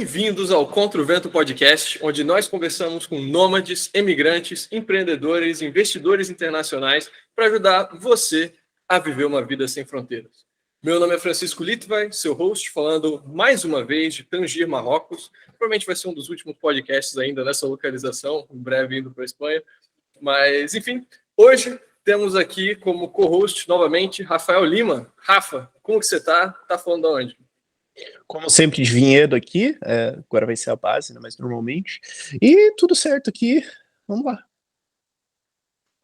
Bem-vindos ao Contra o Vento Podcast, onde nós conversamos com nômades, emigrantes, empreendedores, investidores internacionais para ajudar você a viver uma vida sem fronteiras. Meu nome é Francisco Litvai, seu host, falando mais uma vez de Tanger, Marrocos. Provavelmente vai ser um dos últimos podcasts ainda nessa localização, em breve indo para a Espanha. Mas, enfim, hoje temos aqui como co-host novamente Rafael Lima. Rafa, como que você está? Tá falando de onde? Como sempre, de Vinhedo aqui, agora vai ser a base, né, mas normalmente. E tudo certo aqui, vamos lá.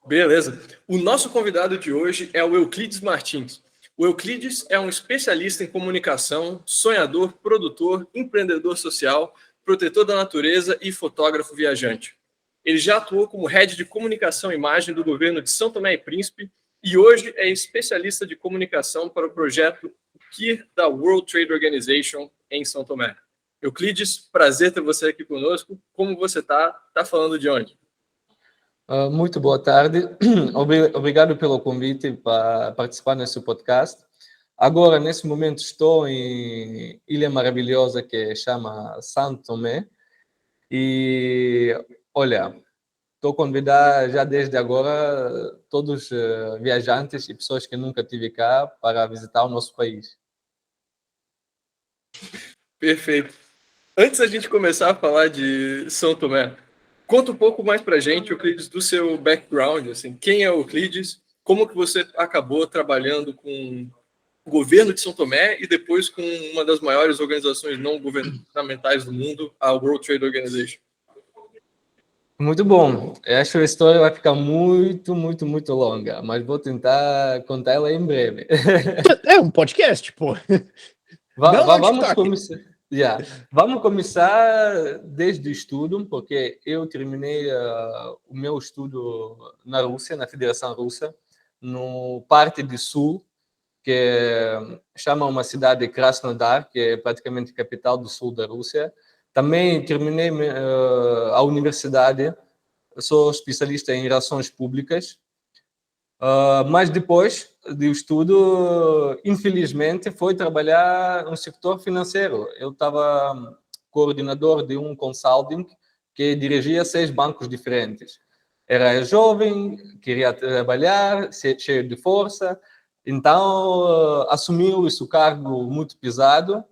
Beleza. O nosso convidado de hoje é o Euclides Martins. O Euclides é um especialista em comunicação, sonhador, produtor, empreendedor social, protetor da natureza e fotógrafo viajante. Ele já atuou como head de comunicação e imagem do governo de São Tomé e Príncipe e hoje é especialista de comunicação para o projeto KIR da World Trade Organization em São Tomé. Euclides, prazer ter você aqui conosco. Como você está? Está falando de onde? Muito boa tarde. Obrigado pelo convite para participar nesse podcast. Agora, nesse momento, estou em ilha maravilhosa que chama São Tomé. E, olha, estou a convidar já desde agora todos os viajantes e pessoas que nunca tive cá para visitar o nosso país. Perfeito. Antes da gente começar a falar de São Tomé, conta um pouco mais para a gente, Euclides, do seu background. Assim, quem é o Euclides? Como que você acabou trabalhando com o governo de São Tomé e depois com uma das maiores organizações não governamentais do mundo, a World Trade Organization? Muito bom. Eu acho que a história vai ficar muito longa, mas vou tentar contar ela em breve. É um podcast, pô. Vamos começar. Vamos começar desde o estudo, porque eu terminei o meu estudo na Rússia, na Federação Russa, no parte do sul, que chama uma cidade de Krasnodar, que é praticamente a capital do sul da Rússia. Também terminei a universidade, sou especialista em relações públicas, mas depois do estudo, infelizmente, fui trabalhar no setor financeiro. Eu estava coordenador de um consulting que dirigia 6 bancos diferentes. Era jovem, queria trabalhar, cheio de força, então assumiu esse cargo muito pesado,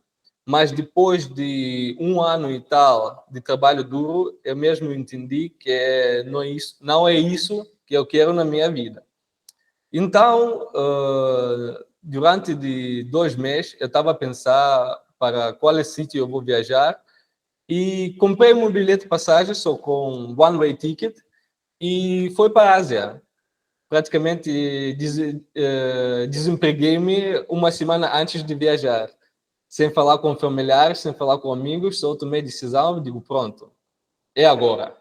mas depois de 1 ano e tal de trabalho duro, eu mesmo entendi que não é isso que eu quero na minha vida. Então, durante 2 meses, eu estava a pensar para qual sítio eu vou viajar e comprei um bilhete de passagem só com one-way ticket e fui para a Ásia. Praticamente desempreguei-me 1 semana antes de viajar, sem falar com familiares, sem falar com amigos, só tomei decisão e digo, pronto, é agora.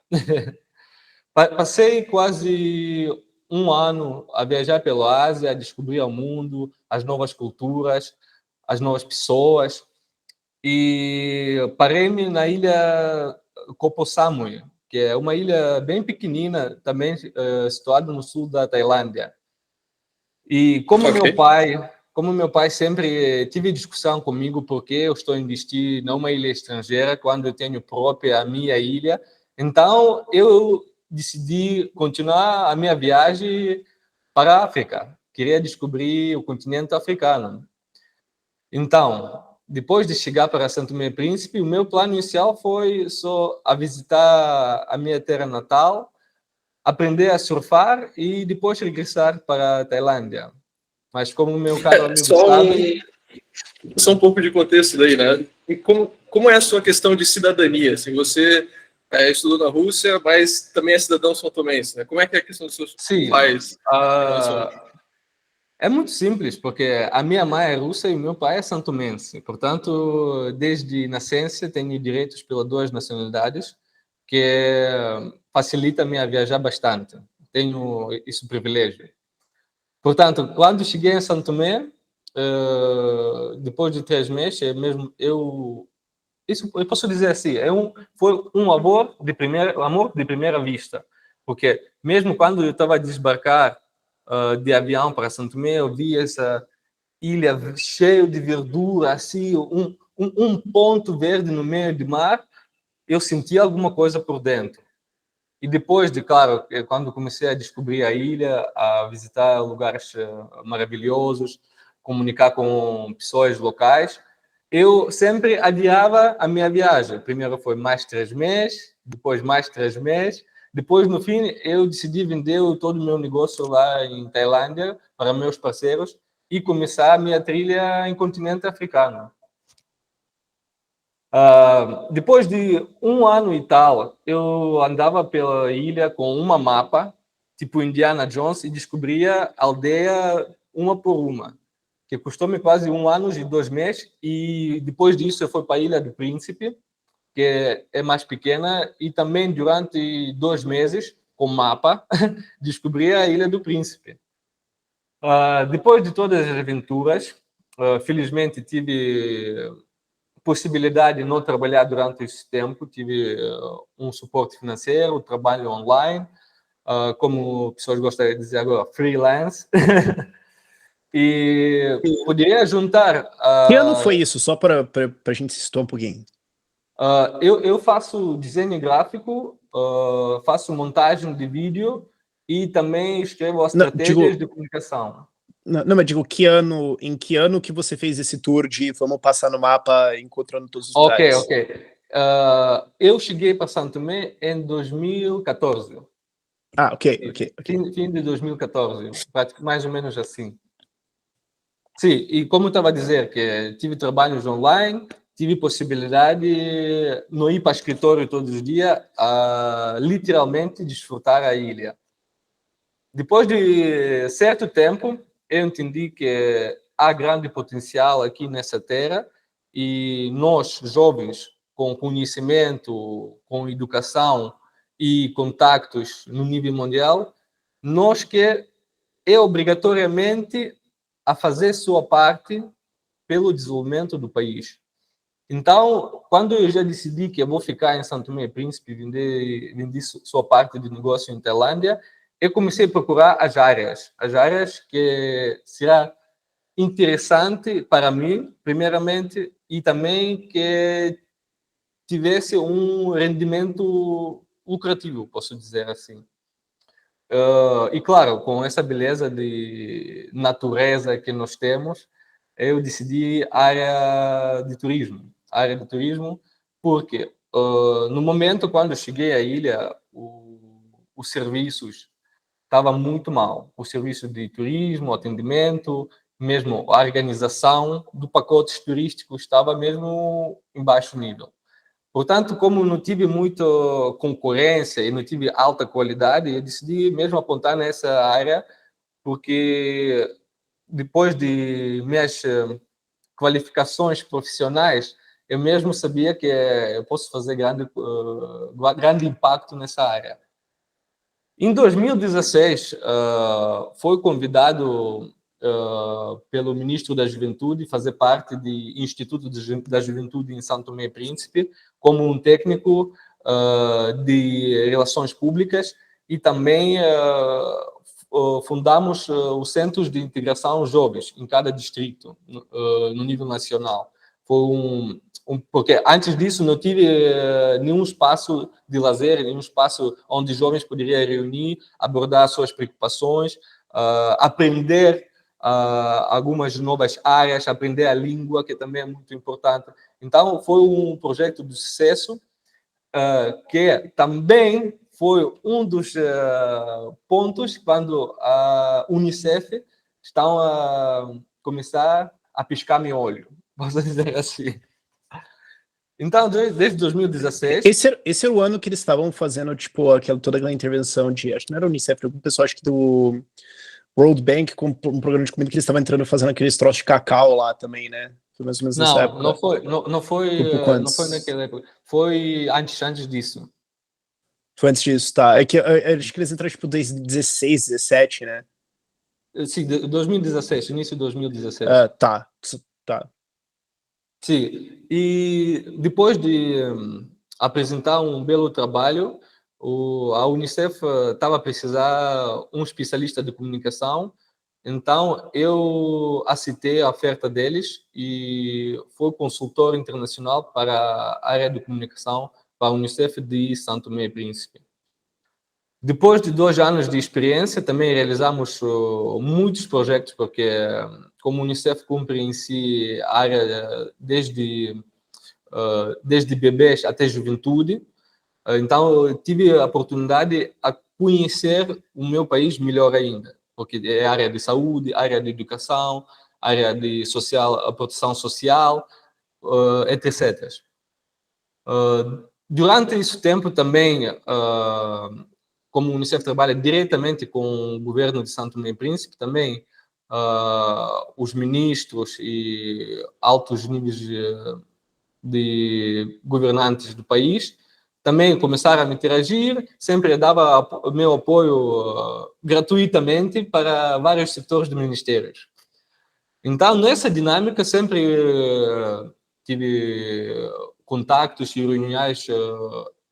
Passei quase 1 ano a viajar pela Ásia, a descobrir o mundo, as novas culturas, as novas pessoas. E parei-me na ilha Koh Samui, que é uma ilha bem pequenina, também situada no sul da Tailândia. E como meu pai sempre tive discussão comigo porque eu estou a investir numa ilha estrangeira quando eu tenho própria a minha ilha, então eu decidi continuar a minha viagem para a África. Queria descobrir o continente africano. Então, depois de chegar para São Tomé e Príncipe, o meu plano inicial foi só a visitar a minha terra natal, aprender a surfar e depois regressar para a Tailândia. Mas como o meu caro amigo sabe... Só um pouco de contexto daí, né? E como é a sua questão de cidadania? Assim, você estudou na Rússia, mas também é cidadão são-tomense, né? Como é que é a questão dos seus pais? É muito simples, porque a minha mãe é russa e o meu pai é santomense. Portanto, desde nascença, tenho direitos pelas 2 nacionalidades, que facilita-me a viajar bastante. Tenho esse privilégio. Portanto, quando cheguei em São Tomé, depois de 3 meses, eu posso dizer assim, foi um amor de primeira vista, porque mesmo quando eu estava a desembarcar de avião para São Tomé, eu vi essa ilha cheia de verdura, assim, um ponto verde no meio do mar, eu sentia alguma coisa por dentro. E depois claro, quando comecei a descobrir a ilha, a visitar lugares maravilhosos, comunicar com pessoas locais, eu sempre adiava a minha viagem. Primeiro foi mais 3 meses, depois mais 3 meses. Depois, no fim, eu decidi vender todo o meu negócio lá em Tailândia para meus parceiros e começar a minha trilha em continente africano. Depois de 1 ano e tal, eu andava pela ilha com uma mapa, tipo Indiana Jones, e descobria a aldeia uma por uma, que custou-me quase 1 ano e 2 meses, e depois disso eu fui para a Ilha do Príncipe, que é mais pequena, e também durante 2 meses, com mapa, descobri a Ilha do Príncipe. Depois de todas as aventuras, felizmente tive possibilidade de não trabalhar durante esse tempo, tive um suporte financeiro, trabalho online, como pessoas gostam de dizer agora, freelance, e poderia juntar... Que ano foi isso? Só para a gente se situar um pouquinho. Eu faço desenho gráfico, faço montagem de vídeo e também escrevo as estratégias de comunicação. Não, mas digo, em que ano que você fez esse tour de vamos passar no mapa encontrando todos os lugares? Ok. Eu cheguei para São Tomé em 2014. Ok. Fim de 2014, mais ou menos assim. Sim, e como eu estava a dizer, que tive trabalhos online, tive possibilidade de não ir para o escritório todos os dias, literalmente desfrutar a ilha. Depois de certo tempo, eu entendi que há grande potencial aqui nessa terra e nós, jovens, com conhecimento, com educação e contactos no nível mundial, nós que obrigatoriamente a fazer sua parte pelo desenvolvimento do país. Então, quando eu já decidi que eu vou ficar em São Tomé e Príncipe, vender sua parte de negócio em Tailândia, eu comecei a procurar as áreas que será interessante para mim, primeiramente, e também que tivesse um rendimento lucrativo, posso dizer assim. E claro, com essa beleza de natureza que nós temos, eu decidi área de turismo. Porque no momento quando eu cheguei à ilha, os serviços estava muito mal. O serviço de turismo, o atendimento, mesmo a organização do pacotes turísticos estava mesmo em baixo nível. Portanto, como não tive muita concorrência e não tive alta qualidade, eu decidi mesmo apontar nessa área, porque depois de minhas qualificações profissionais, eu mesmo sabia que eu posso fazer grande impacto nessa área. Em 2016, foi convidado pelo ministro da Juventude fazer parte do Instituto da Juventude em São Tomé e Príncipe, como um técnico de relações públicas, e também fundamos os centros de integração jovens em cada distrito, no nível nacional. Foi porque antes disso não tive nenhum espaço de lazer, nenhum espaço onde jovens poderiam reunir, abordar suas preocupações, aprender algumas novas áreas, aprender a língua, que também é muito importante. Então, foi um projeto de sucesso, que também foi um dos pontos quando a Unicef estão a começar a piscar meu olho, posso dizer assim. Então, desde 2016... Esse era o ano que eles estavam fazendo, tipo, toda aquela intervenção de... Acho que não era o Unicef, era o pessoal, acho que do World Bank, com um programa de comida que eles estavam entrando fazendo aqueles troços de cacau lá também, né? Foi mais ou menos nessa época. Não foi naquela época. Foi antes disso. Foi antes disso, tá. Acho que eles entraram, tipo, desde 16, 17, né? Sim, 2016, início de 2016. Tá. Sim, e depois de apresentar um belo trabalho, a Unicef estava a precisar um especialista de comunicação Então, eu aceitei a oferta deles e fui consultor internacional para a área de comunicação para a Unicef de São Tomé e Príncipe. Depois de 2 anos de experiência, também realizamos muitos projetos, porque como a Unicef cumpre em si a área desde bebês até juventude, então eu tive a oportunidade a conhecer o meu país melhor ainda, porque é área de saúde, área de educação, área de social, proteção social, etc. Durante esse tempo também, como o Unicef trabalha diretamente com o governo de São Tomé e Príncipe, também os ministros e altos níveis de governantes do país também começaram a interagir, sempre dava o meu apoio gratuitamente para vários setores de ministérios. Então, nessa dinâmica, sempre tive contactos e reuniões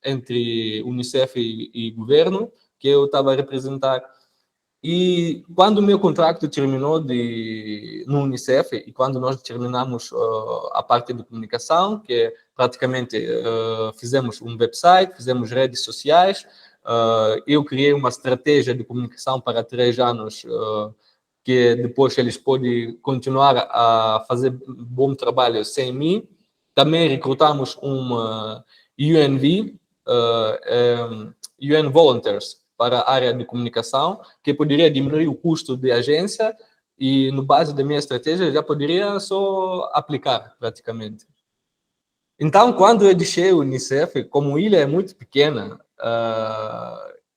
entre Unicef e governo, que eu estava a representar. E quando o meu contrato terminou no Unicef, e quando nós terminamos a parte de comunicação, que praticamente fizemos um website, fizemos redes sociais, eu criei uma estratégia de comunicação para 3 anos, que depois eles podem continuar a fazer bom trabalho sem mim. Também recrutamos uma UNV, UN Volunteers, para a área de comunicação, que poderia diminuir o custo de agência e, no base da minha estratégia, já poderia só aplicar, praticamente. Então, quando eu deixei o Unicef, como a ilha é muito pequena,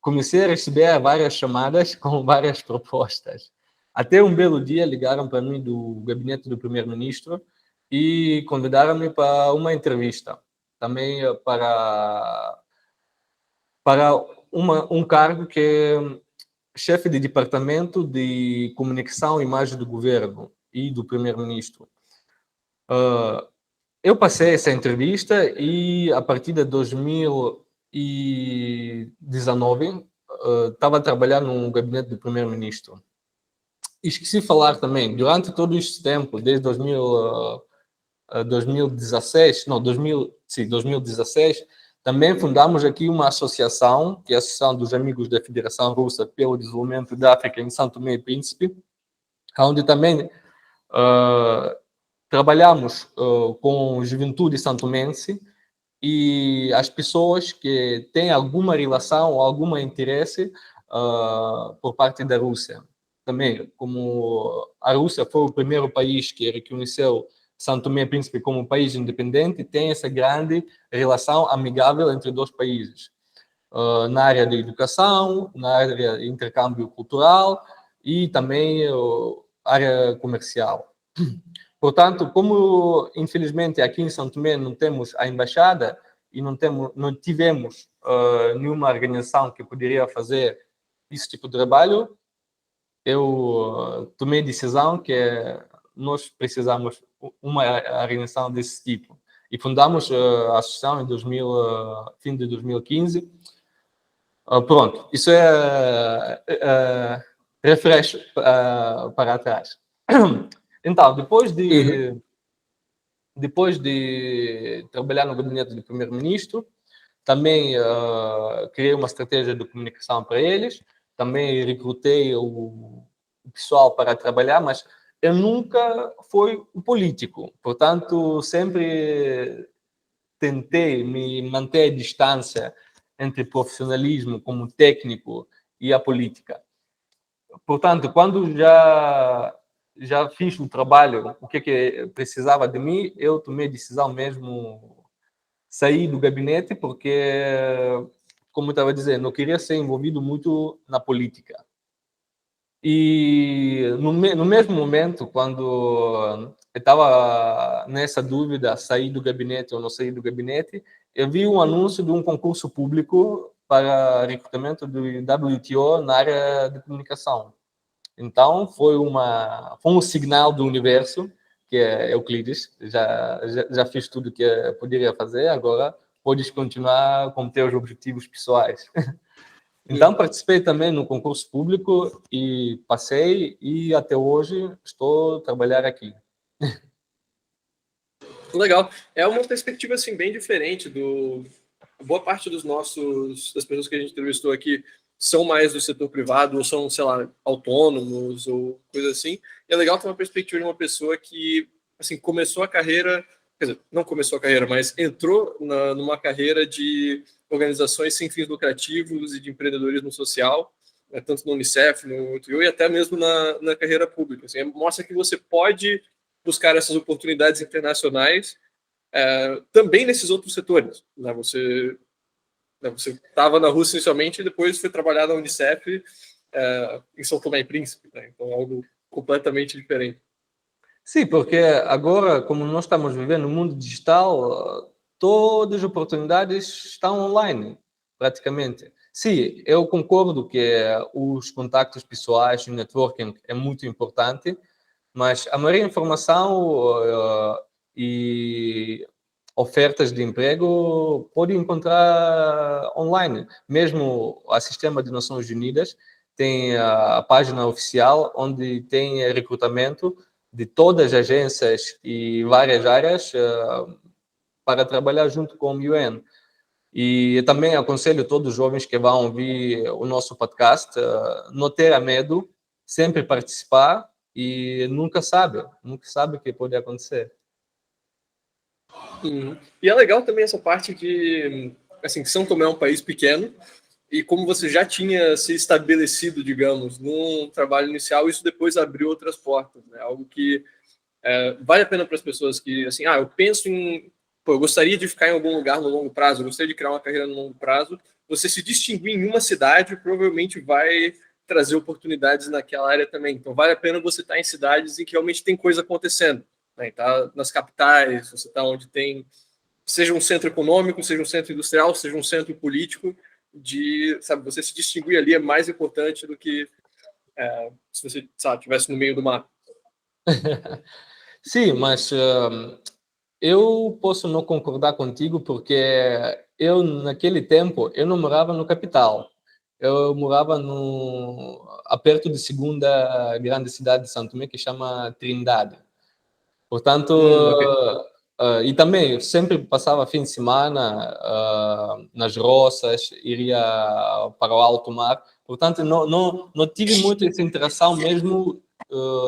comecei a receber várias chamadas com várias propostas. Até um belo dia ligaram para mim do gabinete do primeiro-ministro e convidaram-me para uma entrevista, também para um cargo que é chefe de departamento de comunicação e imagem do governo e do primeiro-ministro. Eu passei essa entrevista e, a partir de 2019, estava trabalhando no gabinete do primeiro-ministro. Esqueci de falar também, durante todo este tempo, desde 2016, também fundamos aqui uma associação, que é a Associação dos Amigos da Federação Russa pelo Desenvolvimento da África em São Tomé e Príncipe, onde também trabalhamos com juventude santomense e as pessoas que têm alguma relação ou algum interesse por parte da Rússia. Também, como a Rússia foi o primeiro país que reconheceu São Tomé e Príncipe como um país independente, tem essa grande relação amigável entre 2 países, na área da educação, na área de intercâmbio cultural e também área comercial. Portanto, como infelizmente aqui em São Tomé não temos a embaixada e não tivemos nenhuma organização que poderia fazer esse tipo de trabalho, eu tomei a decisão que nós precisamos uma organização desse tipo. E fundamos a associação em fim de 2015. Pronto, isso é refresh para trás. Então, depois de trabalhar no gabinete do primeiro-ministro, também criei uma estratégia de comunicação para eles, também recrutei o pessoal para trabalhar, mas eu nunca fui um político, portanto, sempre tentei me manter a distância entre profissionalismo como técnico e a política. Portanto, quando já fiz o trabalho, o que precisava de mim, eu tomei a decisão mesmo sair do gabinete, porque, como eu estava dizendo, não queria ser envolvido muito na política. E no mesmo momento, quando eu estava nessa dúvida, sair do gabinete ou não sair do gabinete, eu vi um anúncio de um concurso público para recrutamento do WTO na área de comunicação. Então, foi um sinal do universo, que é Euclides, já fiz tudo que eu poderia fazer, agora podes continuar com teus objetivos pessoais. Então, participei também no concurso público e passei, e até hoje estou a trabalhar aqui. Legal. É uma perspectiva assim bem diferente boa parte das pessoas que a gente entrevistou aqui são mais do setor privado ou são, sei lá, autônomos ou coisa assim. E é legal ter uma perspectiva de uma pessoa que assim começou a carreira, quer dizer, não começou a carreira, mas entrou numa carreira de organizações sem fins lucrativos e de empreendedorismo social, né, tanto no Unicef, no TU, e até mesmo na carreira pública. Assim, mostra que você pode buscar essas oportunidades internacionais também nesses outros setores. Né? Você estava na Rússia inicialmente e depois foi trabalhar na Unicef em São Tomé e Príncipe. Né? Então, é algo completamente diferente. Sim, porque agora, como nós estamos vivendo no mundo digital, todas as oportunidades estão online, praticamente. Sim, eu concordo que os contactos pessoais e o networking é muito importante, mas a maioria da informação e ofertas de emprego pode encontrar online. Mesmo o Sistema de Nações Unidas tem a página oficial onde tem recrutamento de todas as agências e várias áreas para trabalhar junto com o UN. E eu também aconselho todos os jovens que vão ouvir o nosso podcast não ter medo, sempre participar e nunca sabe o que pode acontecer. E é legal também essa parte de, assim, São Tomé é um país pequeno e como você já tinha se estabelecido, digamos, num trabalho inicial, isso depois abriu outras portas, né? Algo que vale a pena para as pessoas que, assim, eu penso em, eu gostaria de ficar em algum lugar no longo prazo, eu gostaria de criar uma carreira no longo prazo. Você se distinguir em uma cidade provavelmente vai trazer oportunidades naquela área também. Então, vale a pena você estar em cidades em que realmente tem coisa acontecendo. Né? Tá nas capitais, você está onde tem, seja um centro econômico, seja um centro industrial, seja um centro político, sabe, você se distinguir ali é mais importante do que se você, sabe, estivesse no meio do mato. Sim, mas eu posso não concordar contigo porque eu, naquele tempo, eu não morava no capital. Eu morava perto de segunda grande cidade de São Tomé, que chama Trindade. Portanto, Okay. E também eu sempre passava fim de semana nas roças, iria para o alto mar. Portanto, não tive muito essa interação mesmo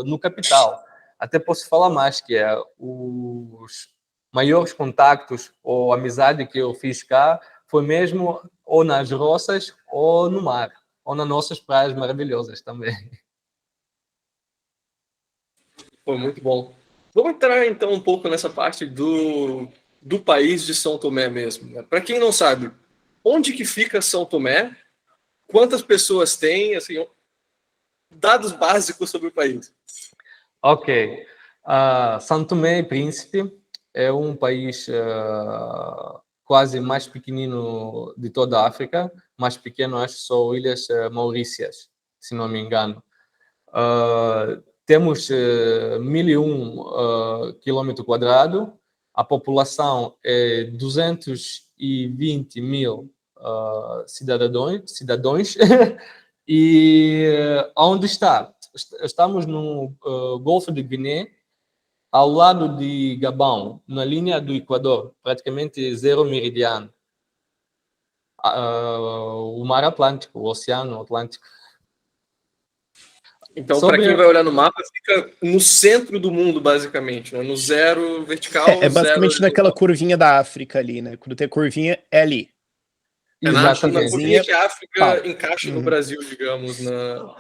no capital. Até posso falar mais que os maiores contactos ou amizade que eu fiz cá foi mesmo ou nas roças ou no mar, ou nas nossas praias maravilhosas também. Foi muito bom. Vamos entrar então um pouco nessa parte do país de São Tomé mesmo. Né? Para quem não sabe, onde que fica São Tomé? Quantas pessoas tem? Assim, dados básicos sobre o país. Ok. São Tomé e Príncipe é um país quase mais pequenino de toda a África. Mais pequeno, acho, são Ilhas Maurícias, se não me engano. Temos 1.001 quilômetros quadrados. A população é 220 mil cidadãos. E onde está? Estamos no Golfo de Guiné, ao lado de Gabão, na linha do Equador, praticamente zero meridiano. O Mar Atlântico, o Oceano Atlântico. Então, para quem vai olhar no mapa, fica no centro do mundo, basicamente, né? No zero vertical. É basicamente zero naquela curvinha da África ali, né? Quando tem a curvinha, é ali. Na curvinha que a África encaixa no Brasil, digamos, na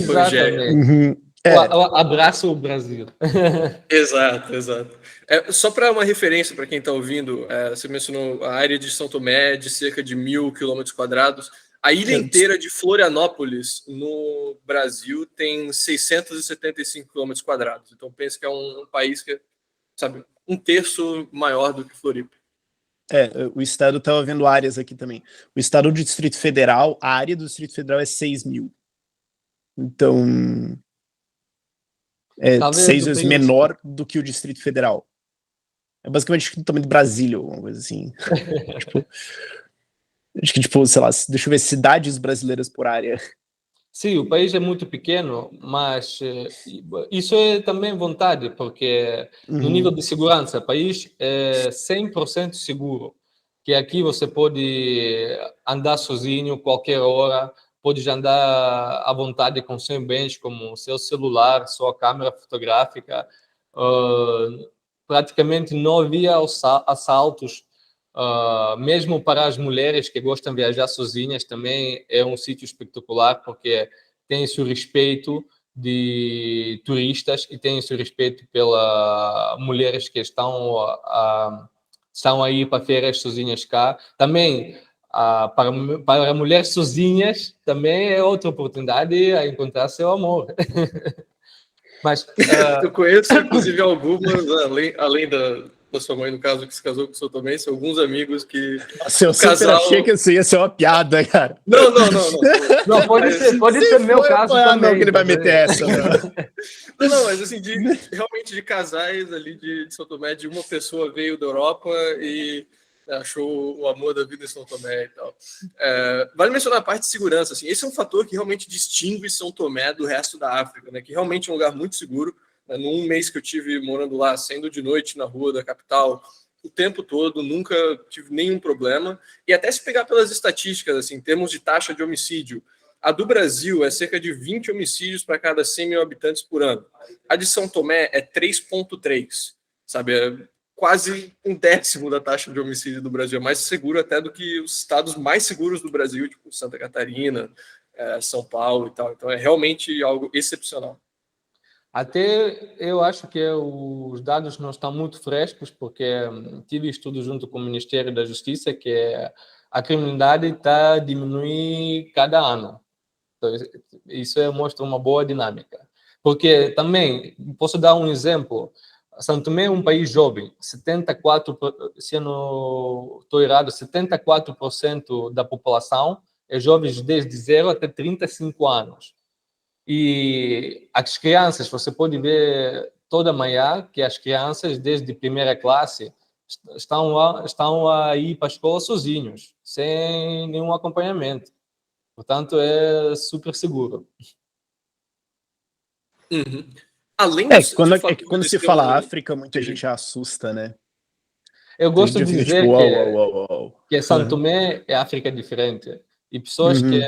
Pangeia. Abraço o Brasil. Exato. Só para uma referência para quem está ouvindo, você mencionou a área de São Tomé de cerca de 1.000 quilômetros quadrados. A ilha inteira de Florianópolis, no Brasil, tem 675 quilômetros quadrados. Então, penso que é um país que é, sabe, um terço maior do que Floripa. O estado estava vendo áreas aqui também. O estado do Distrito Federal, a área do Distrito Federal é 6 mil. Então, é 6 vezes menor do que o Distrito Federal. É basicamente o tamanho de Brasília, alguma coisa assim. Tipo, Acho que, tipo, sei lá, deixa eu ver, cidades brasileiras por área. Sim, o país é muito pequeno, mas isso é também vontade, porque no nível de segurança, o país é 100% seguro, que aqui você pode andar sozinho qualquer hora, pode andar à vontade com seus bens, como seu celular, sua câmera fotográfica. Praticamente não havia assaltos. Mesmo para as mulheres que gostam de viajar sozinhas, também é um sítio espetacular, porque tem esse respeito de turistas e tem esse respeito pelas mulheres que estão aí para férias sozinhas cá. Também, para mulheres sozinhas, também é outra oportunidade a encontrar seu amor. Mas eu conheço, inclusive, algumas, além da sua mãe, no caso, que se casou com o seu também, são alguns amigos que Nossa, eu super achei que isso ia ser uma piada, cara. Não. Não, pode ser meu caso também. Não, que ele vai meter essa, Não, mas assim, realmente de casais ali de São Tomé, de uma pessoa veio da Europa e achou o amor da vida em São Tomé e tal. Vale mencionar a parte de segurança, assim, esse é um fator que realmente distingue São Tomé do resto da África, né, que realmente é um lugar muito seguro. Num mês que eu tive morando lá, saindo de noite na rua da capital, o tempo todo, nunca tive nenhum problema. E até se pegar pelas estatísticas, assim, em termos de taxa de homicídio, a do Brasil é cerca de 20 homicídios para cada 100 mil habitantes por ano. A de São Tomé é 3,3, sabe? É quase 1/10 da taxa de homicídio do Brasil. É mais seguro até do que os estados mais seguros do Brasil, tipo Santa Catarina, São Paulo e tal. Então é realmente algo excepcional. Até eu acho que os dados não estão muito frescos, porque tive estudo junto com o Ministério da Justiça que a criminalidade está a diminuir cada ano. Então, isso mostra uma boa dinâmica. Porque também, posso dar um exemplo, São Tomé é um país jovem, 74%, se eu não estou errado, 74% da população é jovens desde 0 até 35 anos. E as crianças, você pode ver toda manhã que as crianças, desde primeira classe, estão a ir para a escola sozinhos, sem nenhum acompanhamento. Portanto, é super seguro. Uhum. Além quando se fala África, muita gente assusta, né? Eu gosto de dizer que São Uhum. Tomé é África diferente. E pessoas que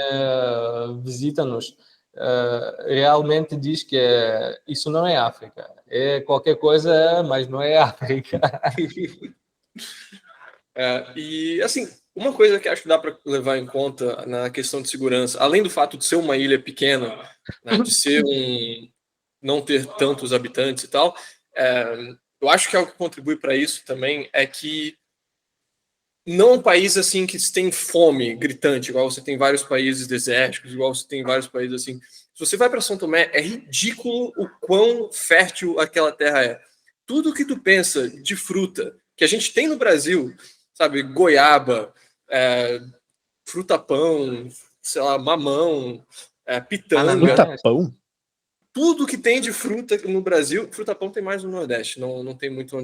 visitam-nos realmente diz que isso não é África. É qualquer coisa, mas não é África. E, assim, uma coisa que acho que dá para levar em conta na questão de segurança, além do fato de ser uma ilha pequena, né, de ser não ter tantos habitantes e tal, eu acho que algo que contribui para isso também é que não é um país assim que tem fome gritante, igual você tem vários países desérticos, igual você tem vários países assim. Se você vai para São Tomé, é ridículo o quão fértil aquela terra é. Tudo que tu pensa de fruta que a gente tem no Brasil, sabe, goiaba, fruta-pão, sei lá, mamão, pitanga. Fruta-pão? Tudo que tem de fruta no Brasil, fruta-pão tem mais no Nordeste, não tem muito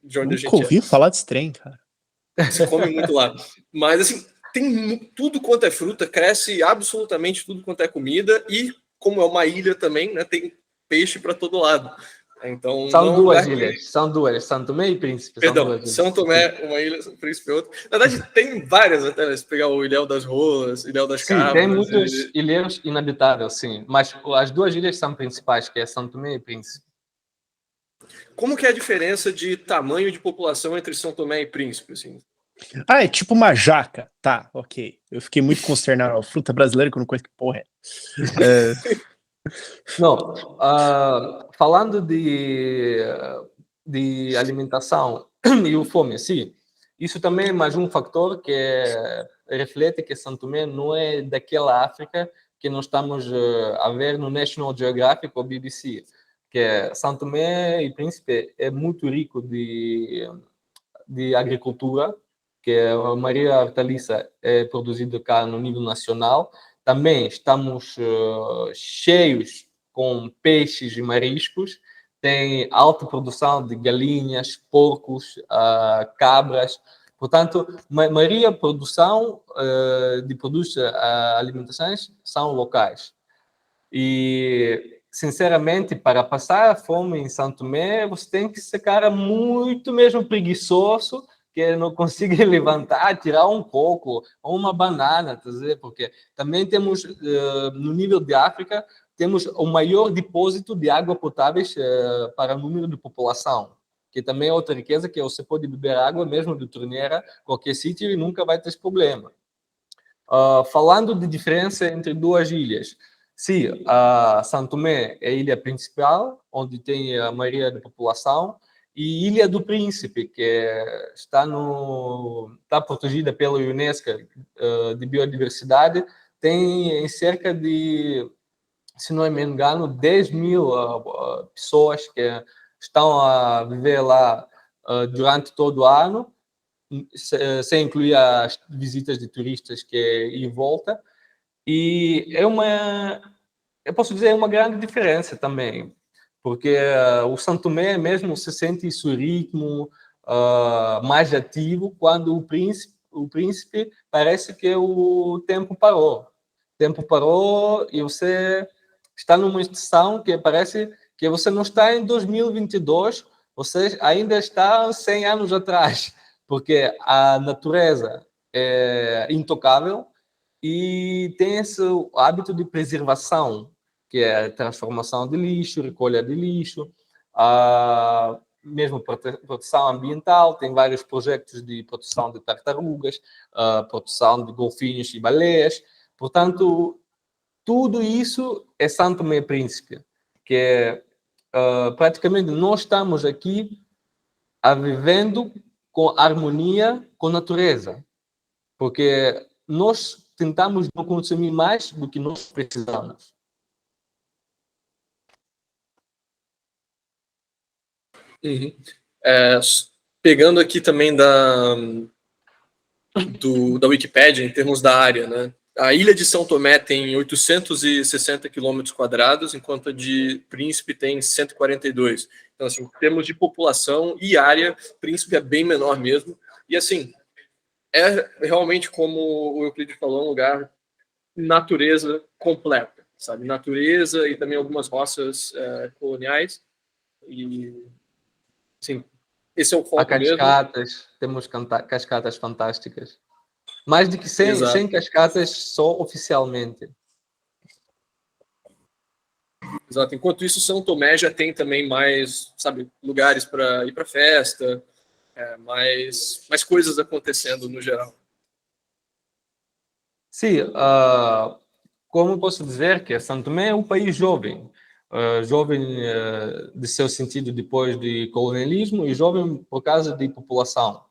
de onde a gente Nunca ouvi falar desse trem, cara. Se come muito lá. Mas, assim, tem tudo quanto é fruta, cresce absolutamente tudo quanto é comida e, como é uma ilha também, né, tem peixe para todo lado. Então, são duas ilhas, são duas, São Tomé e Príncipe. Perdão, São Tomé, uma ilha, Príncipe outra. Na verdade, tem várias até, né? Se pegar o Ilhéu das Rolas, Ilhéu das Cabras. Tem muitos ilhéus inabitáveis, sim. Mas as duas ilhas são principais, que é São Tomé e Príncipe. Como que é a diferença de tamanho de população entre São Tomé e Príncipe, assim? É tipo uma jaca. Tá, ok. Eu fiquei muito consternado. Fruta brasileira que eu não conheço que porra é. Não, falando de alimentação e o fome, sim. Isso também é mais um fator que reflete que São Tomé não é daquela África que nós estamos a ver no National Geographic ou BBC. Que São Tomé e Príncipe é muito rico de agricultura, que a maioria hortaliça é produzida cá no nível nacional. Também estamos cheios com peixes e mariscos. Tem alta produção de galinhas, porcos, cabras. Portanto, maioria produção de produtos alimentações são locais. E, sinceramente, para passar a fome em São Tomé, você tem que ser cara muito mesmo preguiçoso, que não consegue levantar, tirar um coco ou uma banana, tá dizendo? Porque também temos, no nível de África, temos o maior depósito de água potáveis para o número de população, que também é outra riqueza, que você pode beber água mesmo de torneira, qualquer sítio, e nunca vai ter esse problema. Falando de diferença entre duas ilhas, sim, a São Tomé é a ilha principal, onde tem a maioria da população, e Ilha do Príncipe, que está protegida pela Unesco de biodiversidade, tem cerca de, se não me engano, 10 mil pessoas que estão a viver lá durante todo o ano, sem incluir as visitas de turistas que é em volta. E eu posso dizer, é uma grande diferença também, porque o São Tomé mesmo se sente seu ritmo mais ativo, quando o príncipe parece que o tempo parou. O tempo parou e você está numa estação que parece que você não está em 2022, você ainda está 100 anos atrás, porque a natureza é intocável e tem esse hábito de preservação, que é a transformação de lixo, recolha de lixo, mesmo proteção ambiental, tem vários projetos de proteção de tartarugas, proteção de golfinhos e baleias. Portanto, tudo isso é São Tomé e Príncipe, que é praticamente nós estamos aqui vivendo com harmonia com a natureza, porque nós tentamos não consumir mais do que nós precisamos. Uhum. Pegando aqui também da Wikipédia, em termos da área, né? A ilha de São Tomé tem 860 km², enquanto a de Príncipe tem 142. Então, assim, em termos de população e área, Príncipe é bem menor mesmo. E, assim, é realmente, como o Euclides falou, um lugar natureza completa, sabe? Natureza e também algumas roças coloniais. E, assim, esse é o foco mesmo. Temos cascatas fantásticas. Mais de que 100 cascatas só oficialmente. Exato. Enquanto isso, São Tomé já tem também mais, sabe, lugares para ir para festa, mais coisas acontecendo no geral. Sim, como posso dizer que São Tomé é um país jovem. Jovem de seu sentido depois do colonialismo e jovem por causa de população.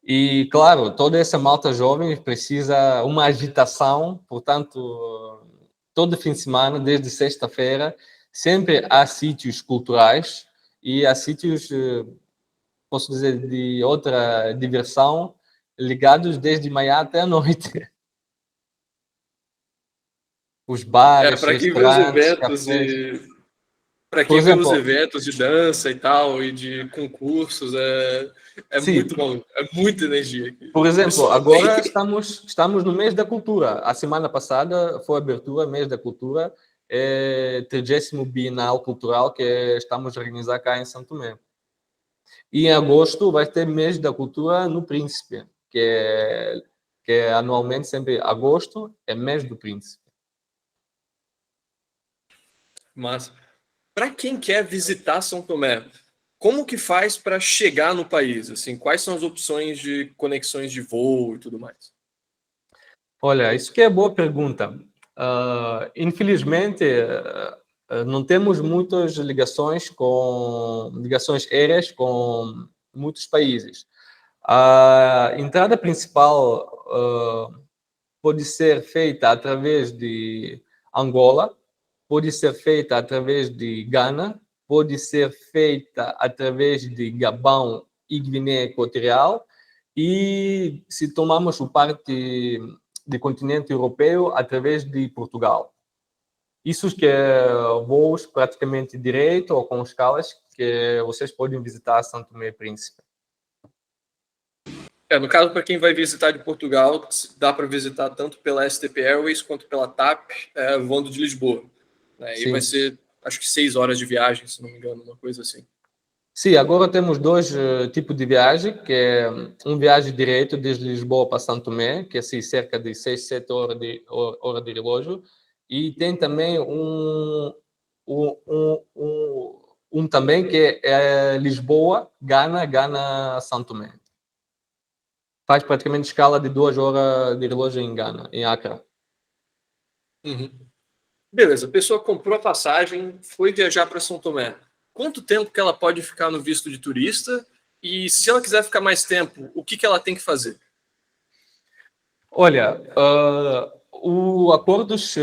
E, claro, toda essa malta jovem precisa uma agitação, portanto, todo fim de semana, desde sexta-feira, sempre há sítios culturais e há sítios, posso dizer, de outra diversão, ligados desde manhã até a noite. Os bares, para quem vê os eventos cafés. Para quem vê os eventos de dança e tal, e de concursos, é muito bom, é muita energia aqui. Por exemplo, agora estamos no mês da cultura. A semana passada foi a abertura, mês da cultura, 30º Bienal Cultural que estamos a organizar cá em São Tomé. E em agosto vai ter mês da cultura no Príncipe, que é anualmente sempre agosto, é mês do Príncipe. Mas para quem quer visitar São Tomé, como que faz para chegar no país? Assim, quais são as opções de conexões de voo e tudo mais? Olha, isso que é boa pergunta. Infelizmente, não temos muitas ligações aéreas com muitos países. A entrada principal pode ser feita através de Angola, pode ser feita através de Gana, pode ser feita através de Gabão e Guiné Equatorial, e se tomarmos o parte do continente europeu, através de Portugal. Isso que é voos praticamente direto ou com escalas que vocês podem visitar São Tomé e Príncipe. No caso, para quem vai visitar de Portugal, dá para visitar tanto pela STP Airways quanto pela TAP, voando de Lisboa. E vai ser, acho que 6 horas de viagem, se não me engano, uma coisa assim. Sim, agora temos dois tipos de viagem, que é viagem direto desde Lisboa para Santo Tomé, que é assim, cerca de 6, 7 horas de relógio, e tem também também que é Lisboa, Gana, Santo Tomé. Faz praticamente escala de 2 horas de relógio em Gana, em Accra. Uhum. Beleza, a pessoa comprou a passagem, foi viajar para São Tomé. Quanto tempo que ela pode ficar no visto de turista? E se ela quiser ficar mais tempo, o que ela tem que fazer? Olha, os acordos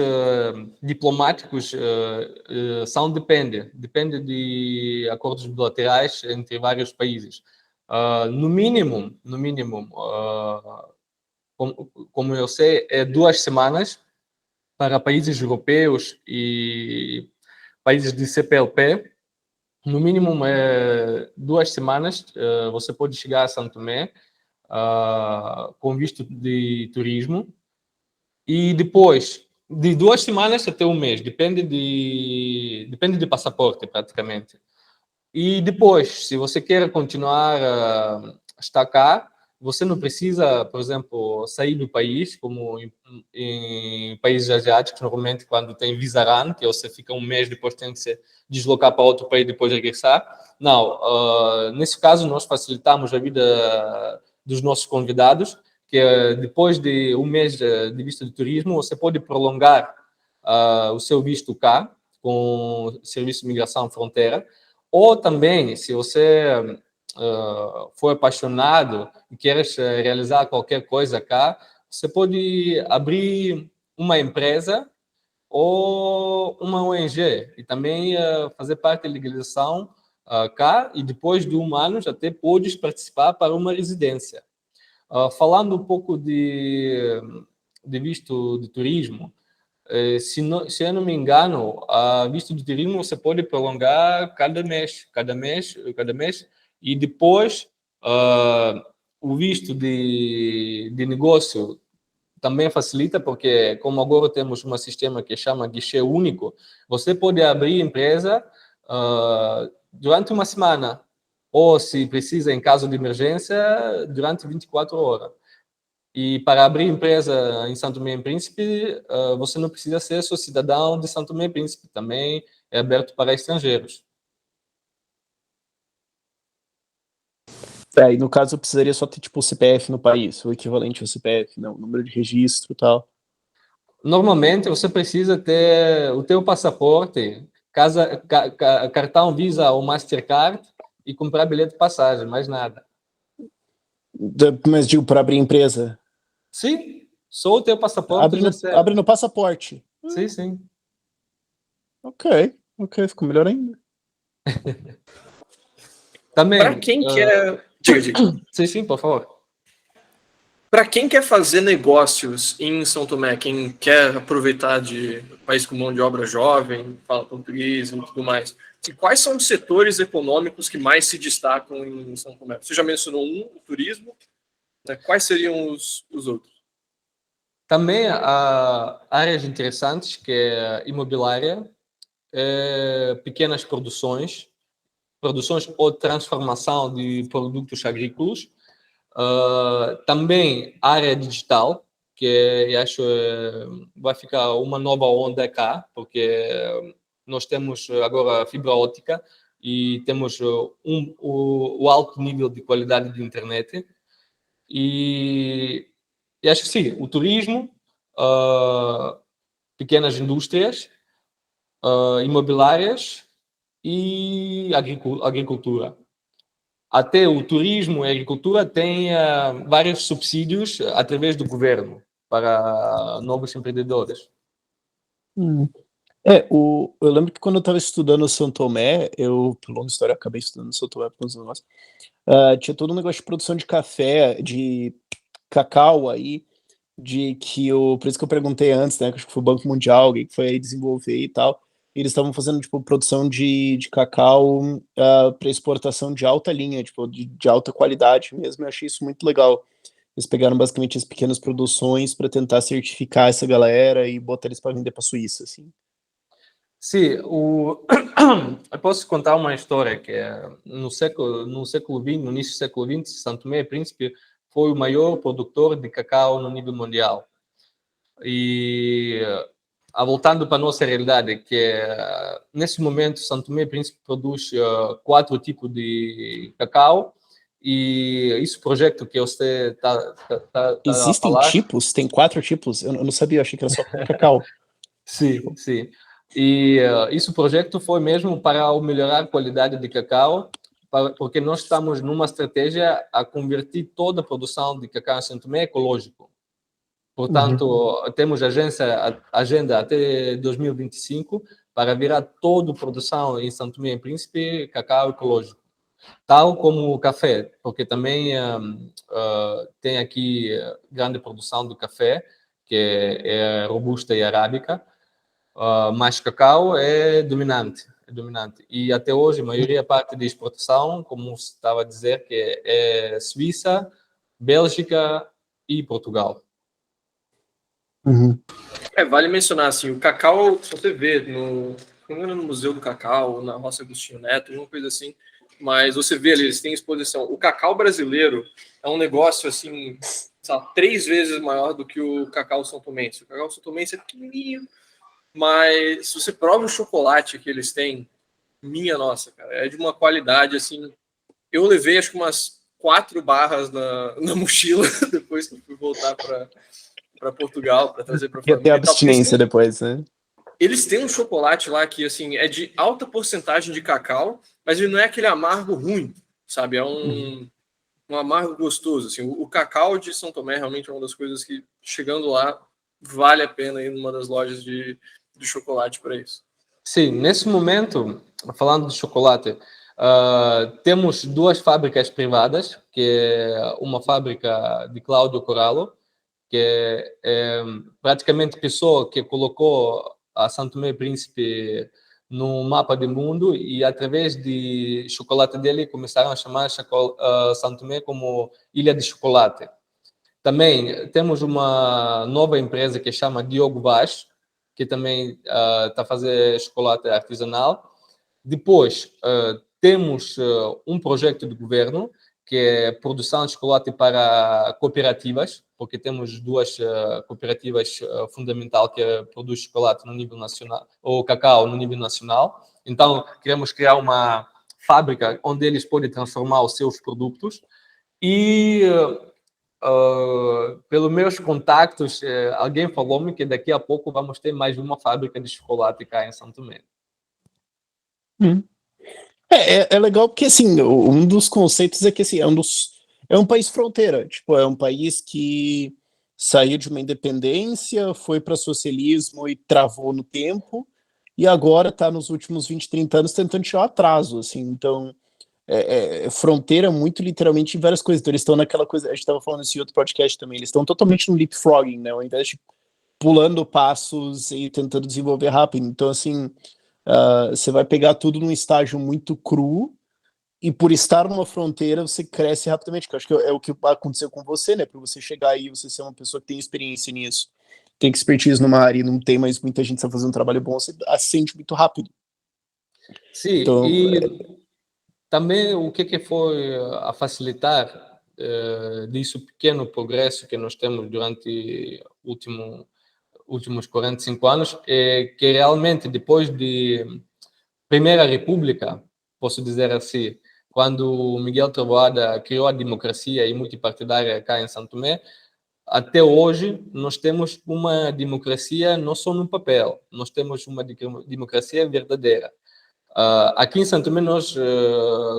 diplomáticos depende de acordos bilaterais entre vários países. No mínimo, como eu sei, é 2 semanas para países europeus e países de CPLP. No mínimo, 2 semanas, você pode chegar a São Tomé com visto de turismo. E depois, de 2 semanas até um mês, depende de passaporte, praticamente. E depois, se você quer continuar a estar cá, você não precisa, por exemplo, sair do país, como em países asiáticos, normalmente quando tem visa-RAN, que você fica um mês, depois tem que se deslocar para outro país, depois regressar. Não, nesse caso, nós facilitamos a vida dos nossos convidados, que depois de um mês de visto de turismo, você pode prolongar o seu visto cá, com o Serviço de Migração Fronteira, ou também, se você for apaixonado e queres realizar qualquer coisa cá, você pode abrir uma empresa ou uma ONG e também fazer parte da legalização cá, e depois de 1 ano até podes participar para uma residência. Falando um pouco de visto de turismo, se eu não me engano, a visto de turismo você pode prolongar cada mês, e depois o visto de negócio também facilita, porque como agora temos um sistema que chama guichê único, você pode abrir empresa durante 1 semana, ou se precisa, em caso de emergência, durante 24 horas. E para abrir empresa em São Tomé e Príncipe, você não precisa ser cidadão de São Tomé e Príncipe, também é aberto para estrangeiros. E no caso eu precisaria só ter tipo o CPF no país, o equivalente ao CPF, não, número de registro e tal. Normalmente você precisa ter o teu passaporte, cartão Visa ou Mastercard e comprar bilhete de passagem, mais nada. Mas digo, para abrir empresa? Sim, só o teu passaporte. Abre no passaporte. Sim, sim. Ok, ficou melhor ainda. Também. Para quem quer. Diga. Sim, por favor. Para quem quer fazer negócios em São Tomé, quem quer aproveitar de país com mão de obra jovem, fala português e tudo mais, e quais são os setores econômicos que mais se destacam em São Tomé? Você já mencionou o turismo, né? Quais seriam os outros? Também há áreas interessantes, que é imobiliária, pequenas produções ou transformação de produtos agrícolas, também área digital, que eu acho vai ficar uma nova onda cá, porque nós temos agora fibra óptica e temos o alto nível de qualidade de internet. E acho que sim, o turismo, pequenas indústrias, imobiliárias e agricultura. Até o turismo e a agricultura têm vários subsídios através do governo para novos empreendedores. Eu lembro que quando eu estava estudando São Tomé, por longa história, acabei estudando São Tomé por uns negócios, tinha todo um negócio de produção de café, de cacau aí, por isso que eu perguntei antes, né, que acho que foi o Banco Mundial, alguém que foi aí desenvolver e tal, eles estavam fazendo, tipo, produção de cacau para exportação de alta linha, tipo, de alta qualidade mesmo. Eu achei isso muito legal. Eles pegaram basicamente as pequenas produções para tentar certificar essa galera e botar eles para vender para a Suíça, assim. Sim, eu posso contar uma história que é no século XX, no início do século XX, São Tomé e Príncipe foi o maior produtor de cacau no nível mundial. E voltando para a nossa realidade, que é, nesse momento São Tomé e Príncipe produz 4 tipos de cacau, e esse projeto que você está a Existem falar... tipos? Tem 4 tipos? Eu não sabia, eu achei que era só cacau. Sim, sim. E esse projeto foi mesmo para melhorar a qualidade de cacau, porque nós estamos numa estratégia a converter toda a produção de cacau em São Tomé ecológico. Portanto, temos agenda até 2025 para virar toda a produção em São Tomé e Príncipe cacau ecológico. Tal como o café, porque também tem aqui grande produção do café, que é robusta e arábica, mas cacau é dominante. E até hoje, a maioria parte de exportação, como você estava a dizer, que é Suíça, Bélgica e Portugal. Vale mencionar, assim, o cacau, se você vê no Museu do Cacau, na Roça Agostinho Neto, alguma coisa assim, mas você vê ali, eles têm exposição. O cacau brasileiro é um negócio, assim, sabe, 3 vezes maior do que o cacau são tomense. O cacau são tomense é pequenininho, mas se você prova o chocolate que eles têm, minha nossa, cara, é de uma qualidade, assim... Eu levei, acho que umas 4 barras na mochila depois que eu fui voltar para Portugal, para trazer para a Ia ter família. abstinência depois, né? Eles têm um chocolate lá que, assim, é de alta porcentagem de cacau, mas ele não é aquele amargo ruim, sabe? É um amargo gostoso, assim. O cacau de São Tomé realmente é uma das coisas que, chegando lá, vale a pena ir numa das lojas de chocolate para isso. Sim, nesse momento, falando de chocolate, temos 2 fábricas privadas, que é uma fábrica de Cláudio Corallo, que é praticamente a pessoa que colocou a São Tomé e Príncipe no mapa do mundo, e através de chocolate dele começaram a chamar São Tomé como Ilha de Chocolate. Também temos uma nova empresa que chama Diogo Vaz, que também está a fazer chocolate artesanal. Depois, temos um projeto do governo, que é produção de chocolate para cooperativas, porque temos 2 cooperativas fundamentais que produzem chocolate no nível nacional, ou cacau no nível nacional. Então, queremos criar uma fábrica onde eles podem transformar os seus produtos. E, pelos meus contactos, alguém falou-me que daqui a pouco vamos ter mais uma fábrica de chocolate cá em São Tomé. É legal porque, assim, um dos conceitos é que, assim, é um país fronteira, tipo, é um país que saiu de uma independência, foi para socialismo e travou no tempo, e agora está nos últimos 20, 30 anos tentando tirar o atraso, assim, então fronteira muito literalmente em várias coisas. Então eles estão naquela coisa, a gente estava falando isso em outro podcast também, eles estão totalmente no leapfrogging, né, ao invés de pulando passos e tentando desenvolver rápido. Então, assim, você vai pegar tudo num estágio muito cru, e por estar numa fronteira você cresce rapidamente, que eu acho que é o que aconteceu com você, né, para você chegar aí e você ser uma pessoa que tem experiência nisso, tem expertise numa área e não tem mais muita gente que está fazendo um trabalho bom, você ascende muito rápido. Sim, Então, e também o que foi a facilitar disso pequeno progresso que nós temos durante últimos 45 anos é que realmente depois de Primeira República, posso dizer assim, quando Miguel Trovoada criou a democracia e multipartidária cá em São Tomé, até hoje nós temos uma democracia não só no papel, nós temos uma democracia verdadeira. Aqui em São Tomé nós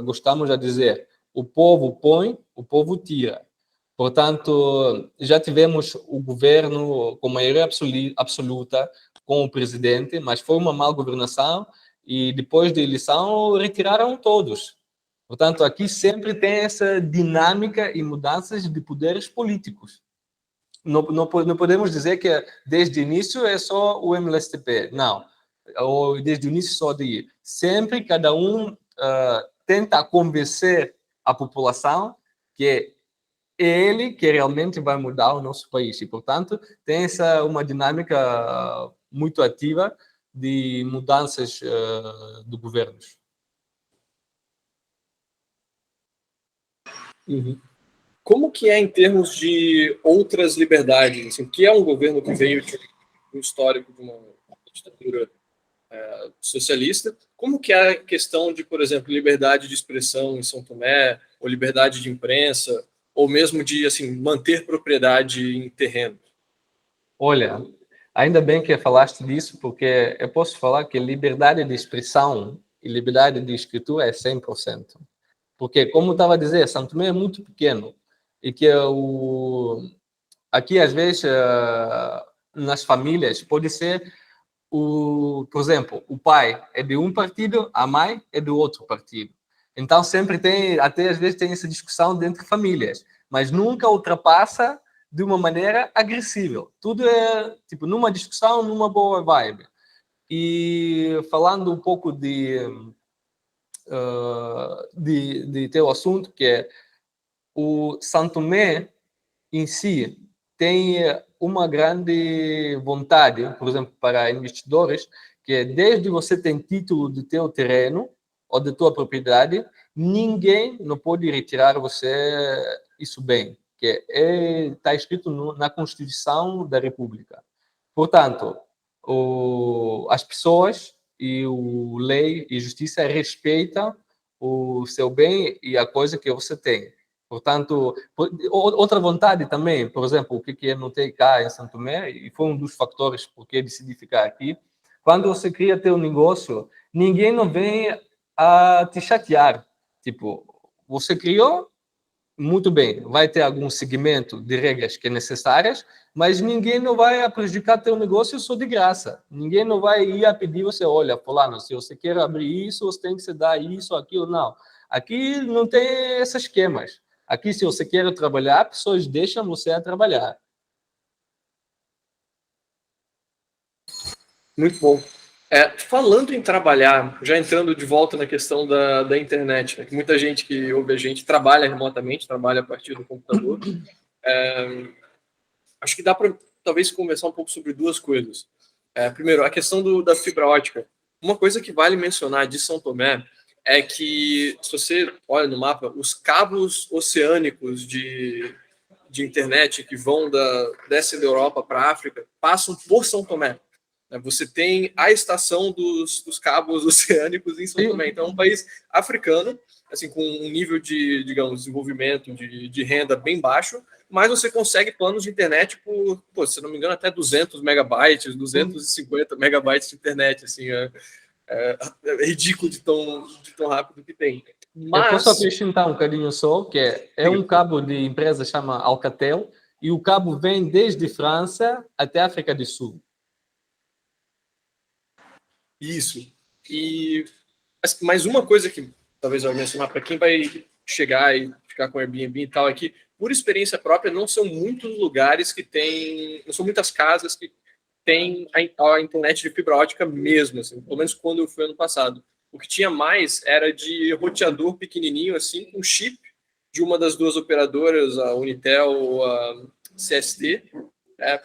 gostamos de dizer: o povo põe, o povo tira. Portanto, já tivemos o governo com maioria absoluta, com o presidente, mas foi uma má governação e depois da eleição retiraram todos. Portanto, aqui sempre tem essa dinâmica e mudanças de poderes políticos. Não podemos dizer que desde o início é só o MLSTP. Não. ou desde o início só de sempre cada um tenta convencer a população que é ele que realmente vai mudar o nosso país. E, portanto, tem uma dinâmica muito ativa de mudanças do governo. Uhum. Como que é em termos de outras liberdades? Assim, que é um governo que veio de um histórico de uma ditadura socialista. Como que é a questão de, por exemplo, liberdade de expressão em São Tomé, ou liberdade de imprensa, ou mesmo de assim, manter propriedade em terreno? Olha, ainda bem que falaste disso, porque eu posso falar que liberdade de expressão e liberdade de escritura é 100%. Porque, como eu estava a dizer, São Tomé é muito pequeno e que aqui, às vezes, nas famílias, pode ser, por exemplo, o pai é de um partido, a mãe é do outro partido. Então, sempre tem, até às vezes, tem essa discussão dentro de famílias, mas nunca ultrapassa de uma maneira agressiva. Tudo é, tipo, numa discussão, numa boa vibe. E falando um pouco de teu assunto, que é o São Tomé em si tem uma grande vontade, por exemplo, para investidores, que é desde você tem título do teu terreno ou da tua propriedade, ninguém não pode retirar você isso bem, que está escrito na Constituição da República. Portanto, as pessoas e o lei e justiça respeitam o seu bem e a coisa que você tem. Portanto, outra vontade também, por exemplo, o que eu notei cá em São Tomé, e foi um dos fatores porque decidi ficar aqui, quando você cria teu negócio, ninguém não vem a te chatear. Tipo, você criou, muito bem, vai ter algum segmento de regras que é necessárias, mas ninguém não vai prejudicar teu negócio só de graça. Ninguém não vai ir a pedir você, olha, fulano, se você quer abrir isso, você tem que se dar isso, aquilo, não. Aqui não tem esses esquemas. Aqui, se você quer trabalhar, pessoas deixam você a trabalhar. Muito bom. Falando em trabalhar, já entrando de volta na questão da internet, né, que muita gente que ouve a gente trabalha remotamente, trabalha a partir do computador. Acho que dá para talvez conversar um pouco sobre duas coisas. Primeiro, a questão da fibra ótica. Uma coisa que vale mencionar de São Tomé é que, se você olha no mapa, os cabos oceânicos de internet que vão descem da Europa para a África passam por São Tomé. Você tem a estação dos cabos oceânicos em São Tomé. Então, é um país africano, assim, com um nível de, digamos, desenvolvimento, de renda bem baixo, mas você consegue planos de internet por, se não me engano, até 200 megabytes, 250 megabytes de internet. Assim, é ridículo de tão rápido que tem. Eu posso acrescentar um bocadinho só, que é um cabo de empresa chama Alcatel, e o cabo vem desde França até a África do Sul. Isso. E mais uma coisa que talvez eu vou mencionar para quem vai chegar e ficar com Airbnb e tal, é que, por experiência própria, não são muitos lugares que tem, não são muitas casas que tem a internet de fibra ótica mesmo, assim, pelo menos quando eu fui ano passado. O que tinha mais era de roteador pequenininho, assim, com chip de uma das duas operadoras, a Unitel ou a CST,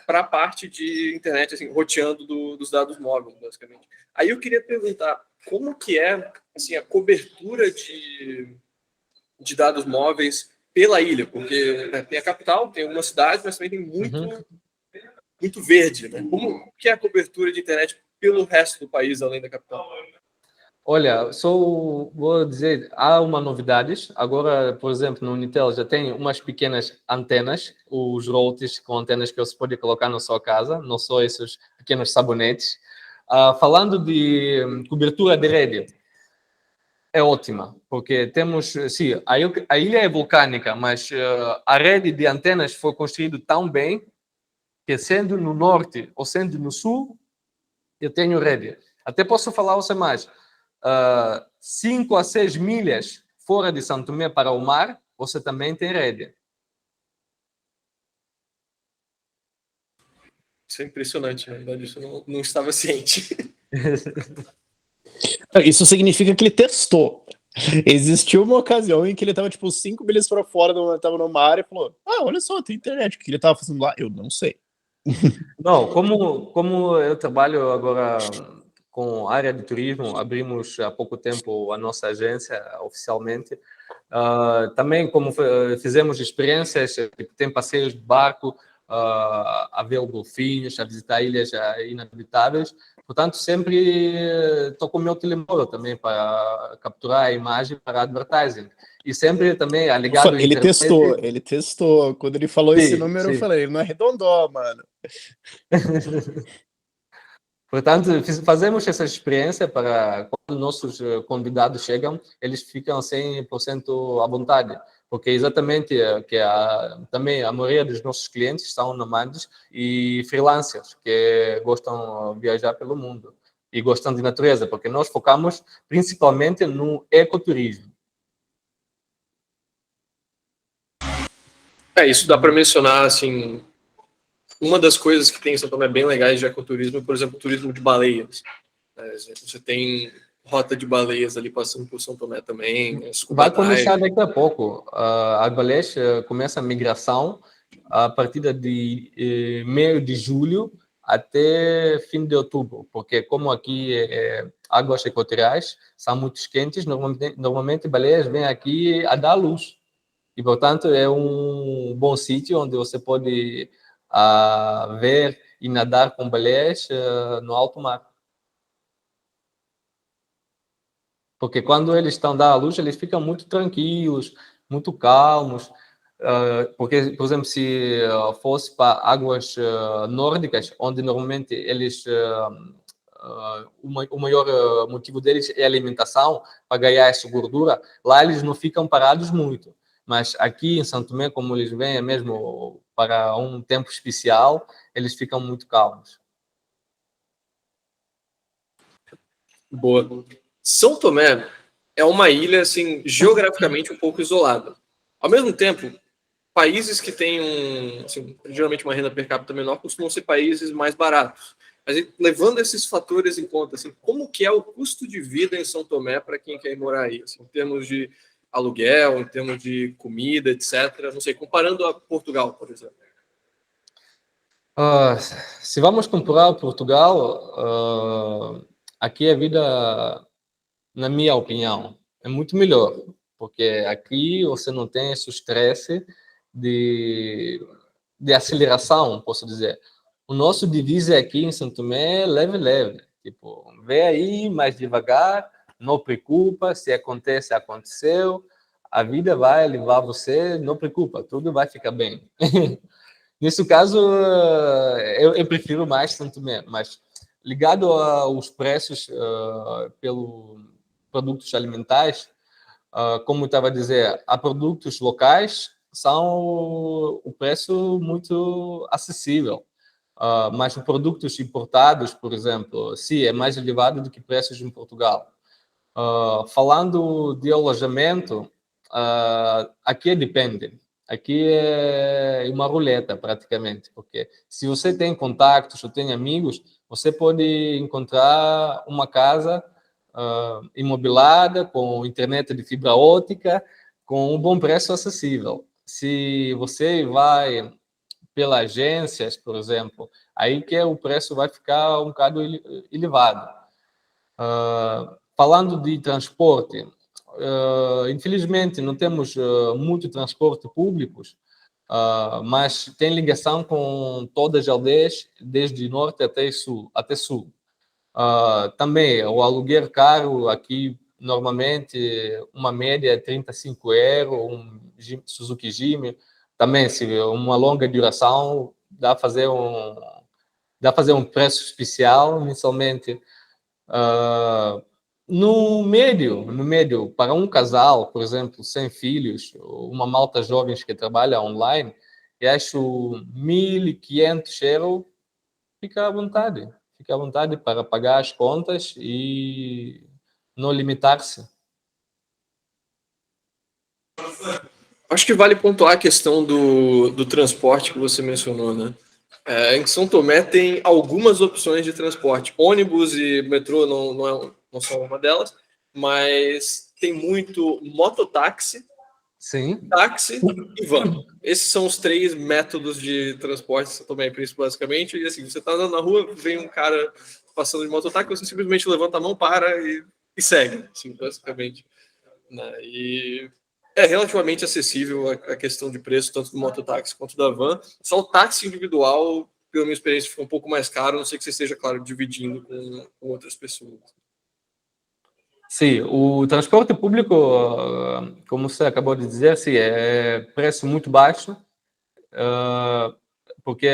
para a parte de internet, assim, roteando dos dados móveis, basicamente. Aí eu queria perguntar, como que é assim, a cobertura de dados móveis pela ilha? Porque tem a capital, tem algumas cidades, mas também tem muito verde. Né? Como que é a cobertura de internet pelo resto do país, além da capital? Olha, só vou dizer, há uma novidades. Agora, por exemplo, no Unitel já tem umas pequenas antenas, os routers com antenas que você pode colocar na sua casa, não só esses pequenos sabonetes. Falando de cobertura de rede, é ótima, porque temos, sim, a ilha é vulcânica, mas a rede de antenas foi construída tão bem que, sendo no norte ou sendo no sul, eu tenho rede. Até posso falar você mais. 5 a 6 milhas fora de São Tomé para o mar, você também tem rede. Isso é impressionante, na verdade, isso eu não estava ciente. Isso significa que ele testou. Existiu uma ocasião em que ele tava, tipo, 5 milhas para fora, tava numa área e falou: ah, olha só, tem internet. O que ele tava fazendo lá? Eu não sei. Não, como eu trabalho agora com área de turismo, abrimos há pouco tempo a nossa agência oficialmente. Também, como fizemos experiências, tem passeios de barco, a ver golfinhos, a visitar ilhas inabitáveis. Portanto, sempre estou com o meu telemóvel também para capturar a imagem para advertising. E sempre também ligado à internet. Ele testou. Quando ele falou esse número, eu falei, ele não arredondou, mano. Portanto, fazemos essa experiência para quando nossos convidados chegam, eles ficam 100% à vontade, porque exatamente que também a maioria dos nossos clientes são nomades e freelancers que gostam de viajar pelo mundo e gostam de natureza, porque nós focamos principalmente no ecoturismo. Isso dá para mencionar, assim, uma das coisas que tem em São Tomé bem legais de ecoturismo, por exemplo, o turismo de baleias. Você tem rota de baleias ali passando por São Tomé também. Vai começar daqui a pouco. A baleias começa a migração a partir de meio de julho até fim de outubro, porque como aqui águas equatoriais são muito quentes, normalmente baleias vêm aqui a dar luz. E, portanto, é um bom sítio onde você pode ver e nadar com baleias no alto mar. Porque quando eles estão dando a luz, eles ficam muito tranquilos, muito calmos. Porque, por exemplo, se fosse para águas nórdicas, onde normalmente eles... o maior motivo deles é a alimentação, para ganhar essa gordura, lá eles não ficam parados muito. Mas aqui em São Tomé, como eles vêm mesmo para um tempo especial, eles ficam muito calmos. Boa. São Tomé é uma ilha, assim, geograficamente um pouco isolada. Ao mesmo tempo, países que têm geralmente uma renda per capita menor costumam ser países mais baratos. Mas levando esses fatores em conta, assim, como que é o custo de vida em São Tomé para quem quer ir morar aí? Assim, em termos de aluguel, em termos de comida, etc. Não sei, comparando a Portugal, por exemplo. Se vamos comparar Portugal, aqui a vida, na minha opinião, é muito melhor, porque aqui você não tem esse estresse de aceleração, posso dizer. O nosso divisa aqui em São Tomé é leve. Tipo, vem aí mais devagar, não preocupa, se acontece, aconteceu. A vida vai levar você, não preocupa, tudo vai ficar bem. Nesse caso, eu prefiro mais São Tomé, mas ligado aos preços pelos produtos alimentares, como eu estava a dizer, há produtos locais são o preço muito acessível. Mas os produtos importados, por exemplo, sim, é mais elevado do que preços em Portugal. Falando de alojamento, aqui depende. Aqui é uma roleta, praticamente, porque se você tem contactos ou tem amigos, você pode encontrar uma casa imobilada, com internet de fibra ótica, com um bom preço acessível. Se você vai pelas agências, por exemplo, aí que o preço vai ficar um bocado elevado. Falando de transporte, infelizmente não temos muito transporte público, mas tem ligação com todas as aldeias, desde norte até sul. Também o aluguel caro aqui, normalmente, uma média é 35 euros, um Suzuki Jimny. Também, se uma longa duração, dá a fazer um preço especial, mensalmente. No médio, para um casal, por exemplo, sem filhos, uma malta jovens que trabalha online, eu acho 1.500 euros, fica à vontade para pagar as contas e não limitar-se. Acho que vale pontuar a questão do transporte que você mencionou, né? Em São Tomé tem algumas opções de transporte. Ônibus e metrô não são uma delas, mas tem muito mototáxi, Sim. táxi e van. Esses são os 3 métodos de transporte de São Tomé e Príncipe, basicamente. E assim, você está andando na rua, vem um cara passando de mototáxi, você simplesmente levanta a mão, para e segue, assim, basicamente. Né? E é relativamente acessível a questão de preço, tanto do mototáxi quanto da van. Só o táxi individual, pela minha experiência, fica um pouco mais caro, a não sei que você esteja, claro, dividindo com outras pessoas. Sim, o transporte público, como você acabou de dizer, sim, é preço muito baixo, porque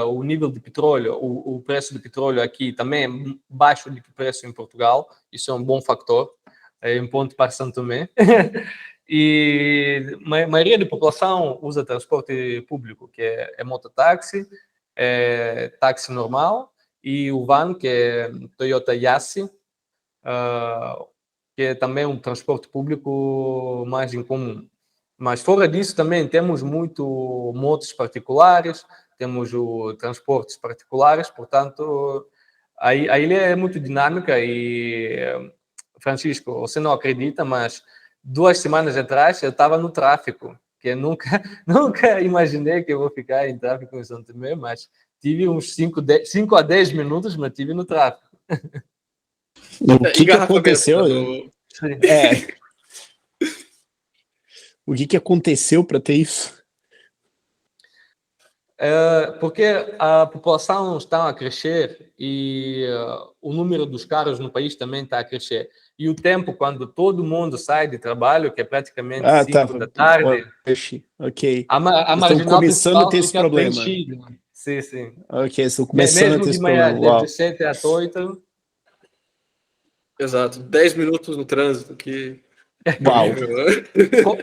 o nível de petróleo, o preço do petróleo aqui também é baixo do que o preço em Portugal. Isso é um bom fator, é um ponto para São Tomé. E a maioria da população usa transporte público, que é mototáxi, táxi normal e o van, que é Toyota Yaris, que é também um transporte público mais incomum. Mas fora disso também temos muito motos particulares, temos o transportes particulares, portanto a ilha é muito dinâmica e, Francisco, você não acredita, mas 2 semanas atrás eu estava no tráfico, que eu nunca imaginei que eu vou ficar em tráfico em São Tomé, mas tive uns 5 a 10 minutos, mas tive no tráfico. O que aconteceu? O que aconteceu para ter isso? Porque a população está a crescer e o número dos carros no país também está a crescer. E o tempo, quando todo mundo sai de trabalho, que é praticamente 5 da tarde, ok. a Estão marginal começando a principal ter esse fica problema. preenchida. Sim, sim. Ok, estão começando Mesmo a ter de esse manhã, problema. Uau. de 7 às 8. Exato. 10 minutos no trânsito, que Uau.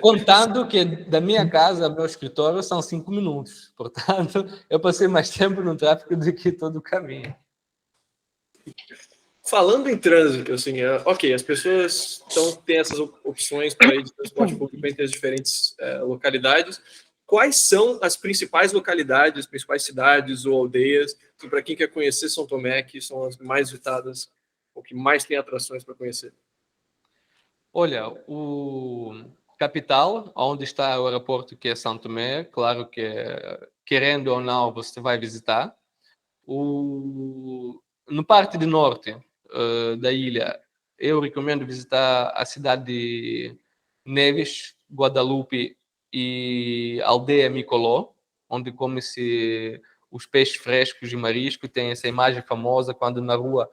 Contando que da minha casa ao meu escritório são 5 minutos. Portanto, eu passei mais tempo no tráfego do que todo o caminho. Falando em trânsito, assim, ok, as pessoas têm essas opções para ir de transporte público entre as diferentes localidades. Quais são as principais localidades, as principais cidades ou aldeias, para quem quer conhecer São Tomé, que são as mais visitadas, ou que mais tem atrações para conhecer? Olha, o capital, onde está o aeroporto, que é São Tomé, claro que, querendo ou não, você vai visitar. No parte de norte da ilha, eu recomendo visitar a cidade de Neves, Guadalupe e Aldeia Micoló, onde come-se os peixes frescos e marisco. Tem essa imagem famosa quando na rua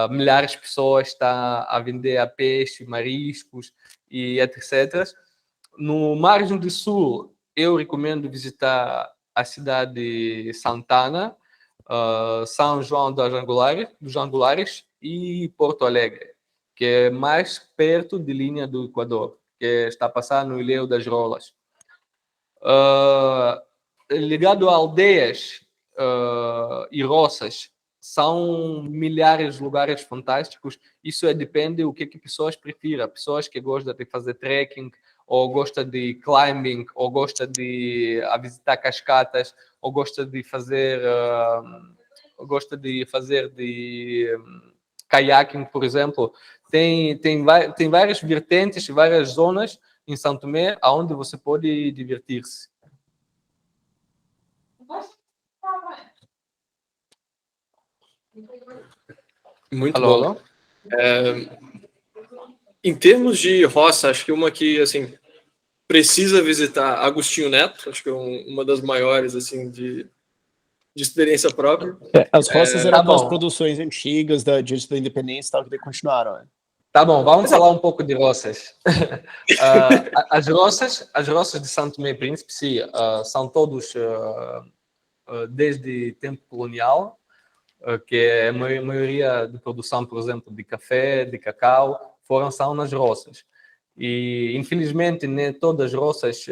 milhares de pessoas estão a vender a peixe, mariscos e etc. No margem do sul, eu recomendo visitar a cidade de Santana, São João dos Angulares e Porto Alegre, que é mais perto de linha do Equador, que está passando no Ilhéu das Rolas. Ligado a aldeias e roças, são milhares de lugares fantásticos. Isso depende do que pessoas prefiram. Pessoas que gostam de fazer trekking, ou gosta de climbing, ou gosta de visitar cascatas, ou gosta de fazer kayaking, por exemplo. Tem várias vertentes, várias zonas em São Tomé onde você pode divertir-se. Muito bom. Em termos de roça, acho que uma que assim precisa visitar, Agostinho Neto, acho que é uma das maiores assim de experiência própria. As roças eram aquelas produções antigas Diante da Independência e tal, que daí continuaram. Tá bom, vamos falar um pouco de roças. As roças de São Tomé e Príncipe, sim, são todos desde tempo colonial, que é a maioria de produção, por exemplo, de café, de cacau, são nas roças. E, infelizmente, nem todas as roças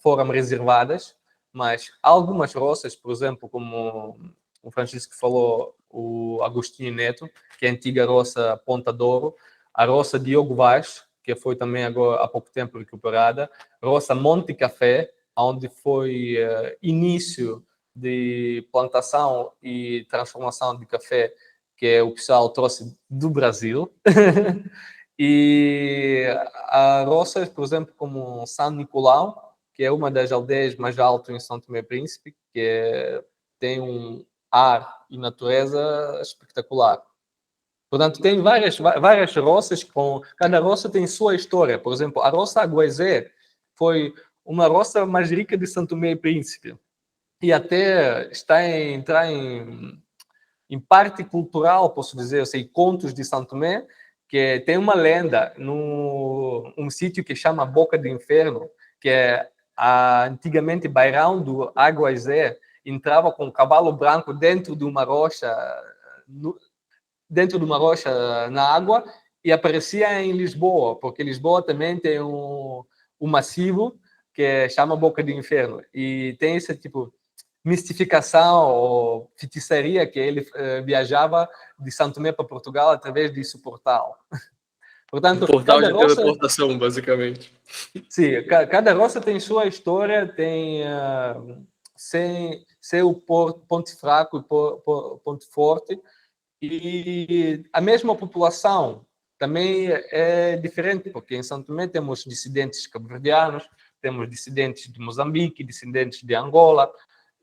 foram reservadas, mas algumas roças, por exemplo, como o Francisco falou, o Agostinho Neto, que é a antiga roça Ponta Douro, a roça Diogo Vaz, que foi também agora há pouco tempo recuperada, a roça Monte Café, onde foi início de plantação e transformação de café que o pessoal trouxe do Brasil. E há roças, por exemplo, como São Nicolau, que é uma das aldeias mais altas em São Tomé e Príncipe, que tem um ar e natureza espetacular. Portanto, tem várias roças, cada roça tem sua história. Por exemplo, a roça Aguazé foi uma roça mais rica de São Tomé e Príncipe. E até está a entrar em parte cultural, posso dizer, eu sei, contos de São Tomé, que tem uma lenda um sítio que chama Boca do Inferno, que é antigamente Bairrão do Aguazé, entrava com um cavalo branco dentro de uma rocha na água e aparecia em Lisboa, porque Lisboa também tem um massivo que chama Boca do Inferno, e tem esse tipo mistificação ou feitiçaria que ele viajava de São Tomé para Portugal através desse portal. Portanto, um portal de teleportação, basicamente. Sim, cada roça tem sua história, tem seu ponto fraco e ponto forte, e a mesma população também é diferente, porque em São Tomé temos dissidentes cabo-verdianos, temos dissidentes de Moçambique, dissidentes de Angola,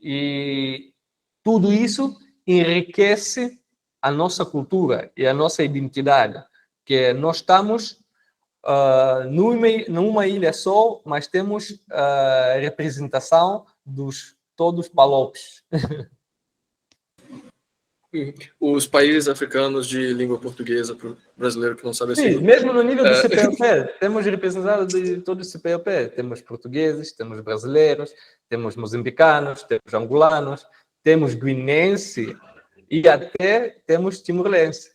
e tudo isso enriquece a nossa cultura e a nossa identidade, que nós estamos numa ilha só, mas temos representação dos todos os palopes. Os países africanos de língua portuguesa, para o brasileiro que não sabe assim. Sim, mesmo no nível do CPLP, temos representado de todo o CPLP. Temos portugueses, temos brasileiros, temos moçambicanos, temos angolanos, temos guinense e até temos timor-lense.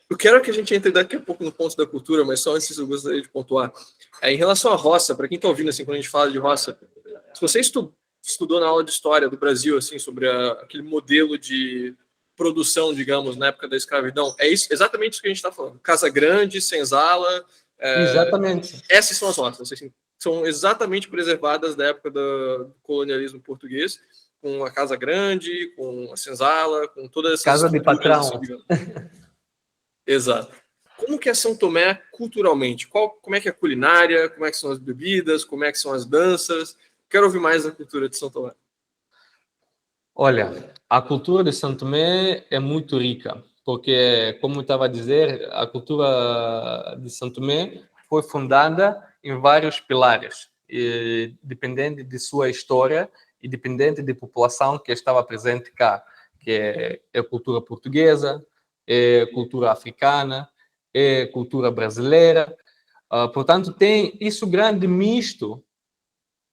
Eu quero que a gente entre daqui a pouco no ponto da cultura, mas só antes eu gostaria de pontuar. Em relação à roça, para quem está ouvindo, assim, quando a gente fala de roça, se você estudou na aula de história do Brasil, assim, sobre aquele modelo de produção, digamos, na época da escravidão, é exatamente isso que a gente está falando. Casa Grande, Senzala. Exatamente. Essas são as roças, assim, são exatamente preservadas da época do colonialismo português, com a Casa Grande, com a Senzala, com todas essas Casa de patrão. Assim, exato. Como que é São Tomé culturalmente? Como é que é a culinária? Como é que são as bebidas? Como é que são as danças? Quero ouvir mais da cultura de São Tomé. Olha, a cultura de São Tomé é muito rica, porque, como eu estava a dizer, a cultura de São Tomé foi fundada em vários pilares, dependendo de sua história e dependente da população que estava presente cá, que é a cultura portuguesa, é a cultura africana, é a cultura brasileira. Portanto, tem isso grande misto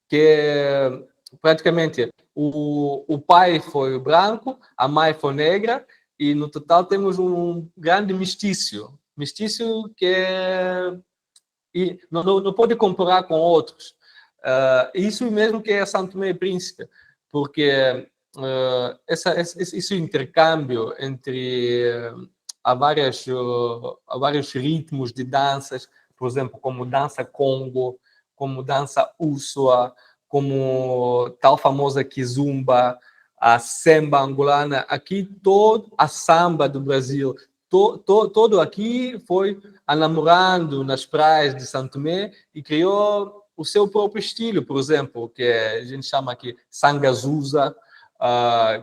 que praticamente o pai foi branco, a mãe foi negra, e no total temos um grande mistício que e não pode comparar com outros. Isso mesmo que é São Tomé e Príncipe, porque esse intercâmbio entre há vários ritmos de danças, por exemplo, como dança Congo, como dança Usoa, como tal famosa Kizumba, a samba angolana, aqui a samba do Brasil, todo aqui foi namorando nas praias de São Tomé e criou o seu próprio estilo, por exemplo, que a gente chama aqui Sangazusa,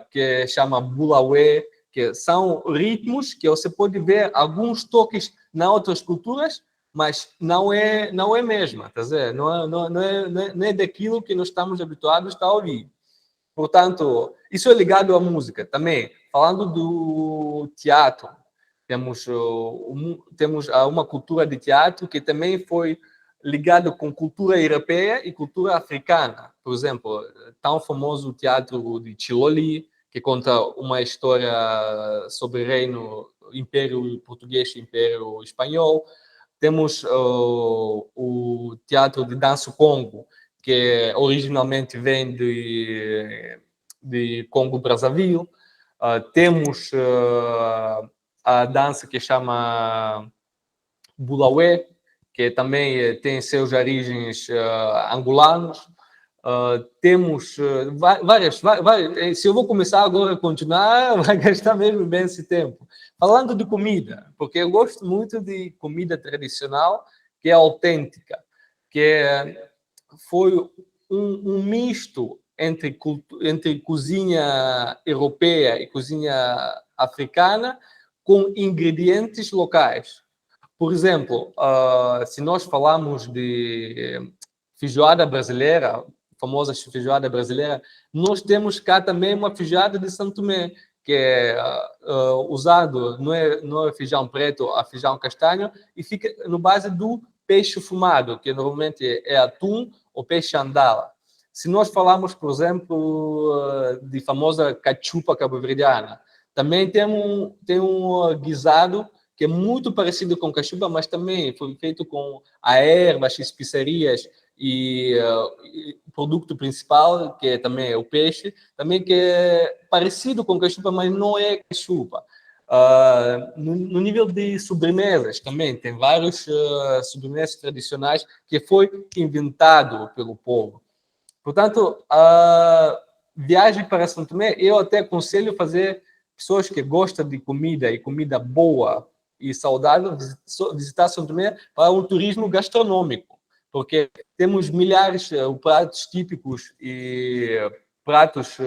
que chama Bulauê, que são ritmos que você pode ver alguns toques nas outras culturas, mas não é mesmo, tá vendo? Não é daquilo que nós estamos habituados a ouvir. Portanto, isso é ligado à música também. Falando do teatro, temos uma cultura de teatro que também foi ligado com cultura europeia e cultura africana. Por exemplo, tão famoso o teatro de Chiloli, que conta uma história sobre o reino, Império Português e Império Espanhol. Temos o teatro de dança Congo, que originalmente vem de Congo-Brazzaville. Temos a dança que chama Bulauê, que também tem seus origens angolanos. Temos várias. Se eu vou começar agora a continuar, vai gastar mesmo bem esse tempo. Falando de comida, porque eu gosto muito de comida tradicional, que é autêntica, foi um misto entre cozinha europeia e cozinha africana com ingredientes locais. Por exemplo, se nós falamos de feijoada brasileira, famosa feijoada brasileira, nós temos cá também uma feijoada de São Tomé, que é usado, não é feijão preto, é feijão castanho, e fica no base do peixe fumado, que normalmente é atum ou peixe andala. Se nós falarmos, por exemplo, de famosa cachupa cabo-verdiana, também tem um guisado que é muito parecido com cachupa, mas também foi feito com ervas, especiarias e o produto principal, que é também o peixe, também que é parecido com cachupa, mas não é cachupa. No nível de sobremesas também, tem vários sobremesas tradicionais que foi inventado pelo povo. Portanto, a viagem para São Tomé, eu até aconselho fazer pessoas que gostam de comida e comida boa e saudável, visitar São Tomé para um turismo gastronômico, porque temos milhares de pratos típicos e pratos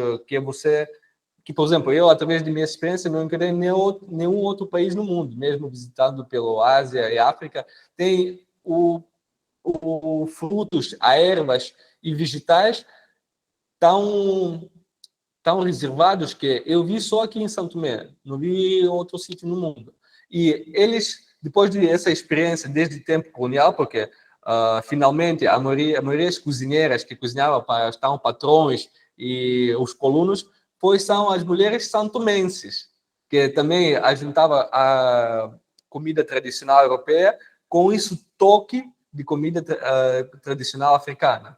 que, por exemplo, eu, através de minha experiência, não encontrei nenhum outro país no mundo, mesmo visitando pela Ásia e África, tem frutos, ervas e vegetais tão reservados que eu vi só aqui em São Tomé, não vi em outro sítio no mundo. E eles, depois dessa experiência desde o tempo colonial, porque finalmente a maioria das cozinheiras que cozinhavam para os patrões e os colonos são as mulheres santomenses, que também ajuntava a comida tradicional europeia com isso toque de comida tradicional africana.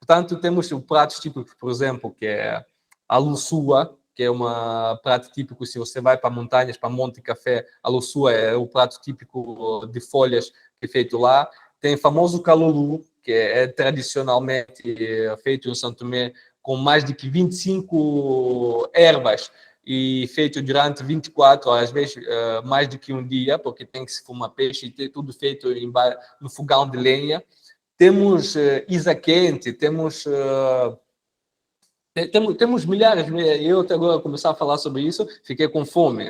Portanto, temos pratos típicos, por exemplo, que é a lussua, que é um prato típico, se você vai para montanhas, para Monte Café, a lussua é o prato típico de folhas que é feito lá. Tem o famoso calulu, que é tradicionalmente feito em São Tomé, com mais de 25 ervas e feito durante 24 horas, às vezes mais do que um dia, porque tem que se fumar peixe e ter tudo feito no fogão de lenha. Temos isa quente, temos milhares. Eu até agora começar a falar sobre isso, fiquei com fome.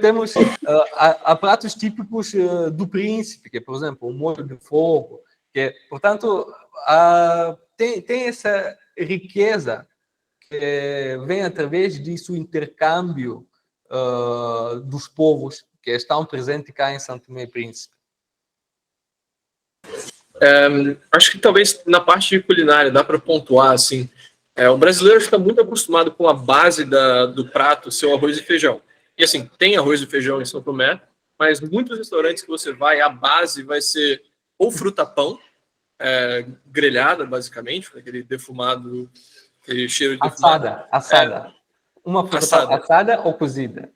Temos pratos típicos do príncipe, que é, por exemplo, o molho de fogo. Portanto, tem essa riqueza que vem através disso intercâmbio dos povos que estão presentes cá em São Tomé e Príncipe. Acho que talvez na parte de culinária dá para pontuar assim. O brasileiro está muito acostumado com a base do prato, seu arroz e feijão. E assim, tem arroz e feijão em São Tomé, mas muitos restaurantes que você vai, a base vai ser ou fruta-pão, grelhada, basicamente, com aquele defumado, aquele cheiro de defumado. Assada. Uma fruta assada ou cozida.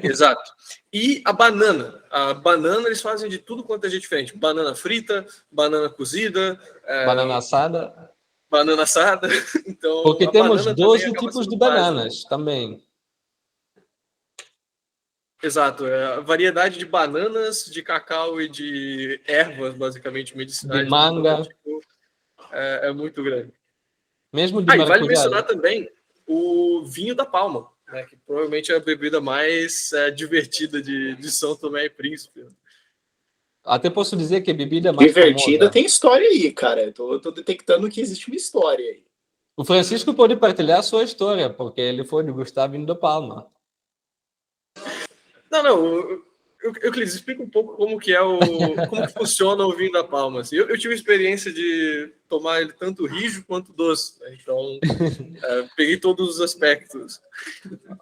Exato. E a banana. A banana eles fazem de tudo quanto é diferente. Banana frita, banana cozida. Banana assada. Banana assada. Então, porque temos 12 tipos de bananas também. Exato. A variedade de bananas, de cacau e de ervas, basicamente, medicinais. De manga. É muito grande. Mesmo de maracujá. E vale mencionar também o vinho da Palma, né, que provavelmente é a bebida mais divertida de São Tomé e Príncipe. Até posso dizer que a bebida mais divertida famosa. Tem história aí, cara. Eu tô detectando que existe uma história aí. O Francisco pode partilhar a sua história, porque ele foi degustar vinho da Palma. Não. Euclides, explica um pouco como que funciona o vinho da Palma. Assim, eu tive a experiência de tomar ele tanto rijo quanto doce, né? Então peguei todos os aspectos.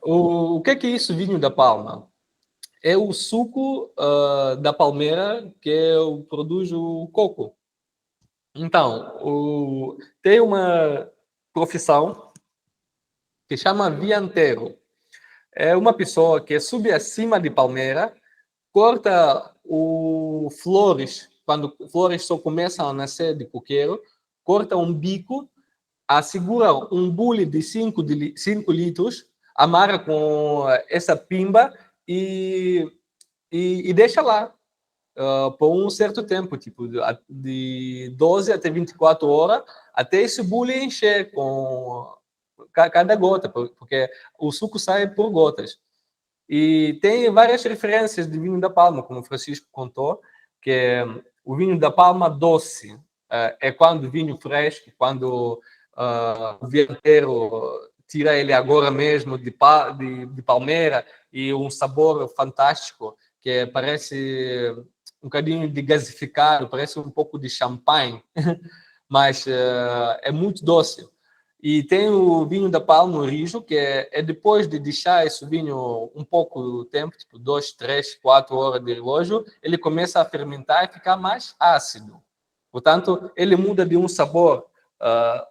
O que é isso, vinho da Palma? É o suco da palmeira que produz o coco. Então, tem uma profissão que chama vianteiro. É uma pessoa que sube acima de palmeira, corta flores, quando flores só começam a nascer de coqueiro, corta um bico, segura um bule de 5 litros, amarra com essa pimba e deixa lá por um certo tempo, tipo de 12 até 24 horas, até esse bule encher com cada gota, porque o suco sai por gotas. E tem várias referências de vinho da Palma, como o Francisco contou, que o vinho da Palma doce é quando o vinho fresco, quando o vinheiro tira ele agora mesmo de palmeira e um sabor fantástico, que parece um bocadinho de gasificado, parece um pouco de champanhe, mas é muito doce. E tem o vinho da Palma, o Rijo, que é depois de deixar esse vinho um pouco tempo, tipo 2, 3, 4 horas de relógio, ele começa a fermentar e ficar mais ácido. Portanto, ele muda de um sabor,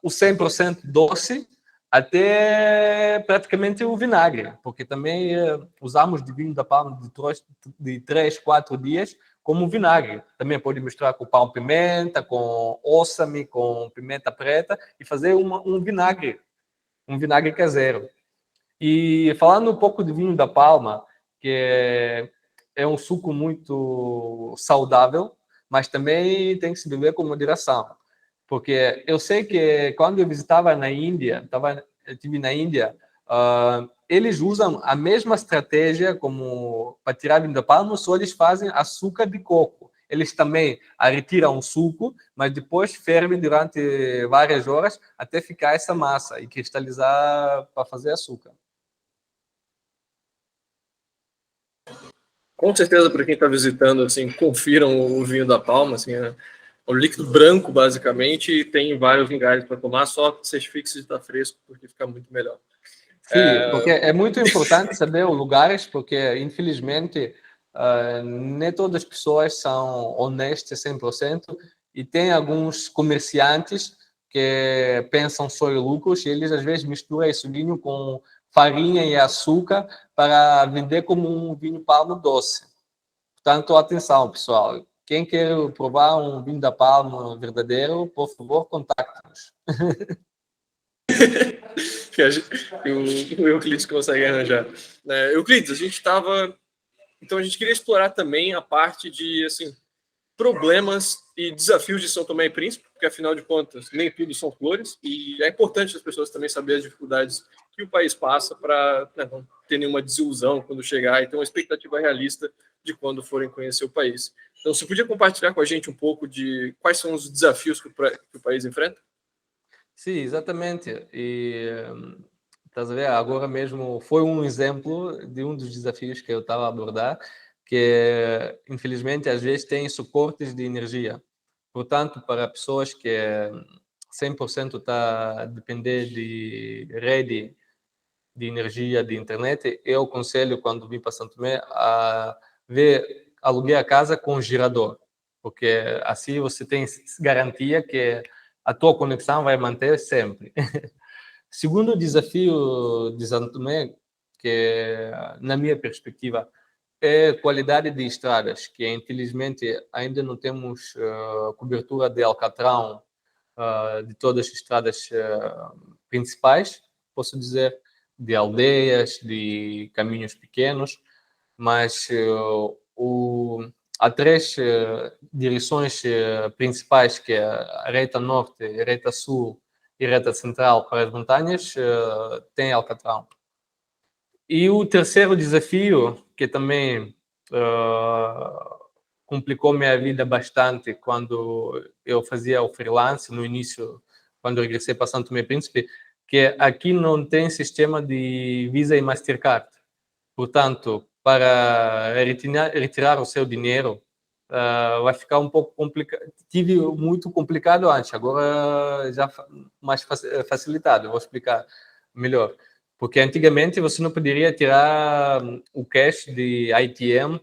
o 100% doce, até praticamente o vinagre, porque também usamos de vinho da Palma de 3, 4 dias como vinagre. Também pode misturar com pão-pimenta, com óssame, com pimenta preta e fazer um vinagre caseiro. E falando um pouco de vinho da Palma, que é um suco muito saudável, mas também tem que se beber com moderação. Porque eu sei que quando eu visitava na Índia, estive na Índia, eles usam a mesma estratégia como para tirar vinho da palma, só eles fazem açúcar de coco. Eles também retiram o suco, mas depois fervem durante várias horas até ficar essa massa e cristalizar para fazer açúcar. Com certeza, para quem está visitando, assim, confiram o vinho da Palma, assim, é um líquido branco, basicamente, e tem vários vinagres para tomar, só certifique se está fresco, porque fica muito melhor. Sim, porque é muito importante saber os lugares, porque, infelizmente, nem todas as pessoas são honestas 100%, e tem alguns comerciantes que pensam só em lucros, e eles, às vezes, misturam esse vinho com farinha e açúcar para vender como um vinho Palma doce. Portanto, atenção, pessoal. Quem quer provar um vinho da Palma verdadeiro, por favor, contacte-nos. que o Euclides consegue arranjar. Euclides, a gente estava... Então, a gente queria explorar também a parte de, assim, problemas e desafios de São Tomé e Príncipe, porque, afinal de contas, nem tudo são flores, e é importante as pessoas também saberem as dificuldades que o país passa para não ter nenhuma desilusão quando chegar e ter uma expectativa realista de quando forem conhecer o país. Então, você podia compartilhar com a gente um pouco de quais são os desafios que o país enfrenta? Sim, exatamente. E estás a ver, agora mesmo foi um exemplo de um dos desafios que eu estava a abordar, que infelizmente às vezes tem suportes de energia. Portanto, para pessoas que 100% está a depender de rede de energia, de internet, eu aconselho, quando vim para Santo Tomé, a ver, aluguer a casa com gerador, porque assim você tem garantia que a tua conexão vai manter sempre. Segundo desafio de Santo Tomé, que na minha perspectiva é a qualidade de estradas, que infelizmente ainda não temos cobertura de alcatrão de todas as estradas principais, posso dizer, de aldeias, de caminhos pequenos, mas há três direções principais, que é a reta norte, a reta sul e a reta central para as montanhas, tem alcatrão. E o terceiro desafio, que também complicou minha vida bastante quando eu fazia o freelance, no início, quando eu regressei para Santo Tomé e Príncipe, que aqui não tem sistema de Visa e Mastercard. Portanto, para retirar o seu dinheiro, vai ficar um pouco complicado. Tive muito complicado antes, agora já mais facilitado. Eu vou explicar melhor. Porque antigamente você não poderia tirar o cash de ATM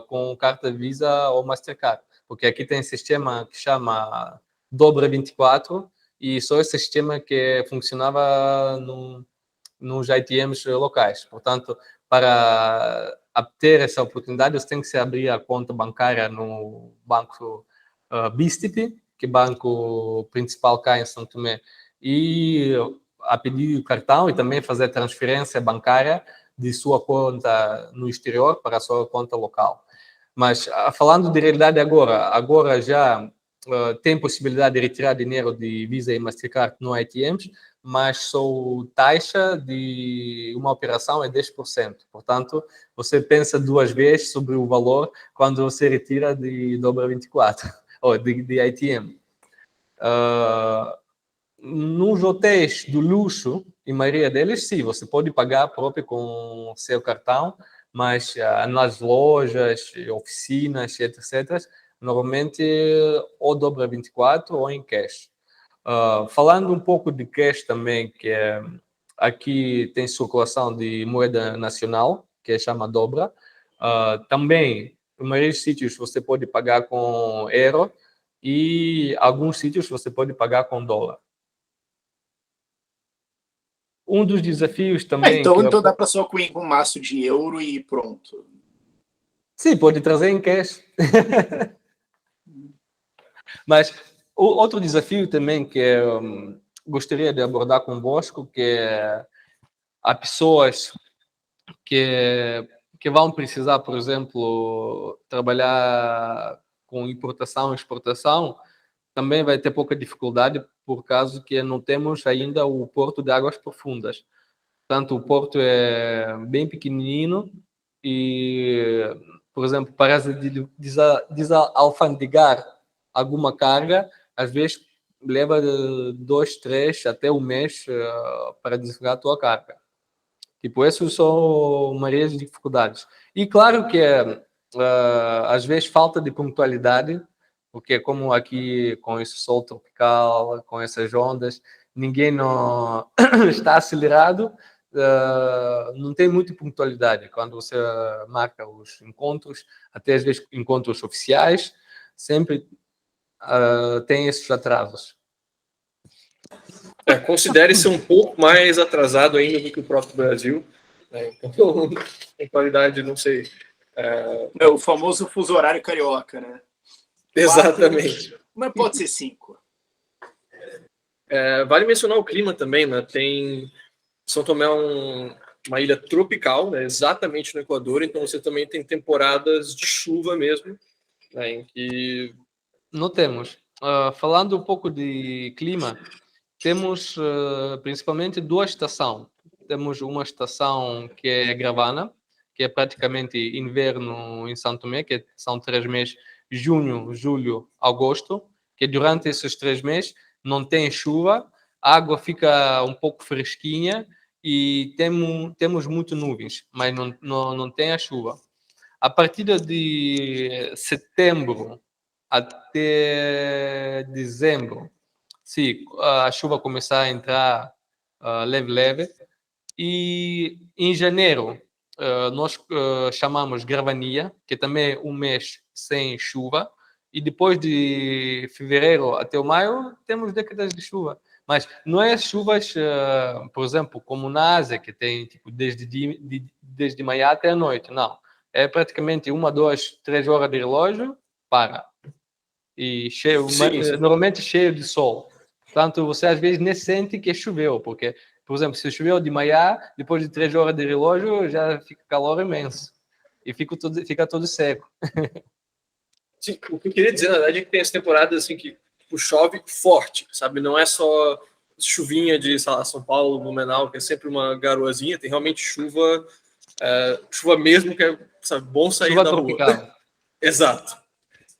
com carta Visa ou Mastercard, porque aqui tem um sistema que chama Dobra 24 e só esse sistema que funcionava nos ATMs locais. Portanto, para obter essa oportunidade, você tem que se abrir a conta bancária no banco Bistip que banco principal cá em São Tomé, e a pedir o cartão e também fazer transferência bancária de sua conta no exterior para a sua conta local. Mas falando de realidade agora já tem possibilidade de retirar dinheiro de Visa e Mastercard no ATMs, mas só taxa de uma operação é 10%. Portanto, você pensa duas vezes sobre o valor quando você retira de dobra 24, ou de ATM. Nos hotéis do luxo, em maioria deles, sim, você pode pagar próprio com seu cartão, mas nas lojas, oficinas, etc., normalmente ou dobra 24 ou em cash. Falando um pouco de cash também, que aqui tem circulação de moeda nacional, que chama dobra. Também, em maioria dos sítios, você pode pagar com euro e alguns sítios você pode pagar com dólar. Um dos desafios também... Então dá para só com um maço de euro e pronto. Sim, pode trazer em cash. Mas outro desafio também que gostaria de abordar convosco, que há pessoas que vão precisar, por exemplo, trabalhar com importação e exportação, também vai ter pouca dificuldade por causa que não temos ainda o porto de águas profundas. Portanto, o porto é bem pequenino e, por exemplo, para desalfandegar alguma carga, às vezes leva 2, 3, até um mês para desligar a tua carga. Tipo, essas são maiores dificuldades. E claro que às vezes falta de pontualidade, porque como aqui com esse sol tropical, com essas ondas, ninguém não está acelerado, não tem muita pontualidade. Quando você marca os encontros, até às vezes encontros oficiais, sempre tem esses atrasos. Considere-se um pouco mais atrasado ainda do que o próprio Brasil. Então, em qualidade, não sei. É o famoso fuso horário carioca, né? Exatamente. 4, mas pode ser 5. Vale mencionar o clima também, né? São Tomé é uma ilha tropical, né? Exatamente no Equador, então você também tem temporadas de chuva mesmo, né? Em que... Não temos. Falando um pouco de clima, temos principalmente duas estações. Temos uma estação que é Gravana, que é praticamente inverno em São Tomé, que são 3 meses, junho, julho, agosto, que durante esses 3 meses não tem chuva, a água fica um pouco fresquinha e temos muito nuvens, mas não tem a chuva. A partir de setembro até dezembro, sim, a chuva começar a entrar leve, e em janeiro nós chamamos Gravania, que também é um mês sem chuva, e depois de fevereiro até o maio temos décadas de chuva. Mas não é chuvas, por exemplo, como na Ásia, que tem tipo, desde manhã até a noite, não. É praticamente 1, 2, 3 horas de relógio, para. E cheio, normalmente cheio de sol. Portanto, você às vezes nem sente que choveu, porque, por exemplo, se choveu de manhã, depois de 3 horas de relógio, já fica calor imenso. E fica todo seco. Sim, o que eu queria dizer, na verdade, é que tem as temporadas assim, que tipo, chove forte, sabe? Não é só chuvinha de, sei lá, São Paulo, Blumenau, que é sempre uma garoazinha, tem realmente chuva mesmo, que é, sabe, bom sair chuva da tropical. rua. Exato.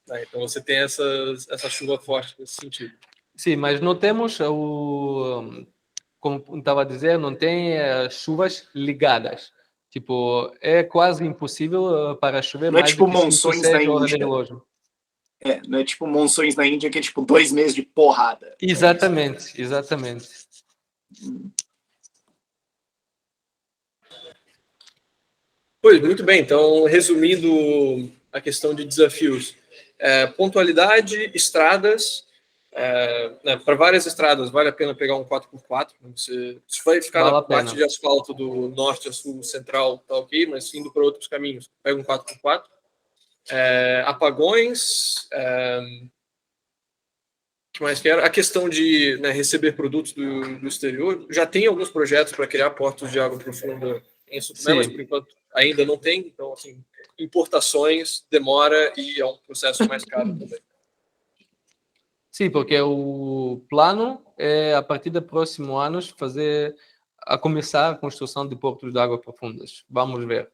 Então você tem essa chuva forte nesse sentido. Sim, mas não temos como estava a dizer, não tem chuvas ligadas. Tipo, é quase impossível para chover Não é mais tipo do que 5, monções 6 na horas de Índia. relógio. Não é tipo monções na Índia, que é tipo 2 meses de porrada. Exatamente. Pois, muito bem. Então, resumindo a questão de desafios. Pontualidade, estradas. Para várias estradas, vale a pena pegar um 4x4. Você vai ficar Vale na a pena. parte de asfalto do norte a sul, central, tá ok, mas indo para outros caminhos, pega um 4x4. Apagões, Mas que era a questão de, né, receber produtos do exterior. Já tem alguns projetos para criar portos de água profunda em São Tomé, mas por enquanto ainda não tem. Então, assim, importações demora e é um processo mais caro também. Sim, porque o plano é, a partir do próximo ano, começar a construção de portos de água profundas. Vamos ver.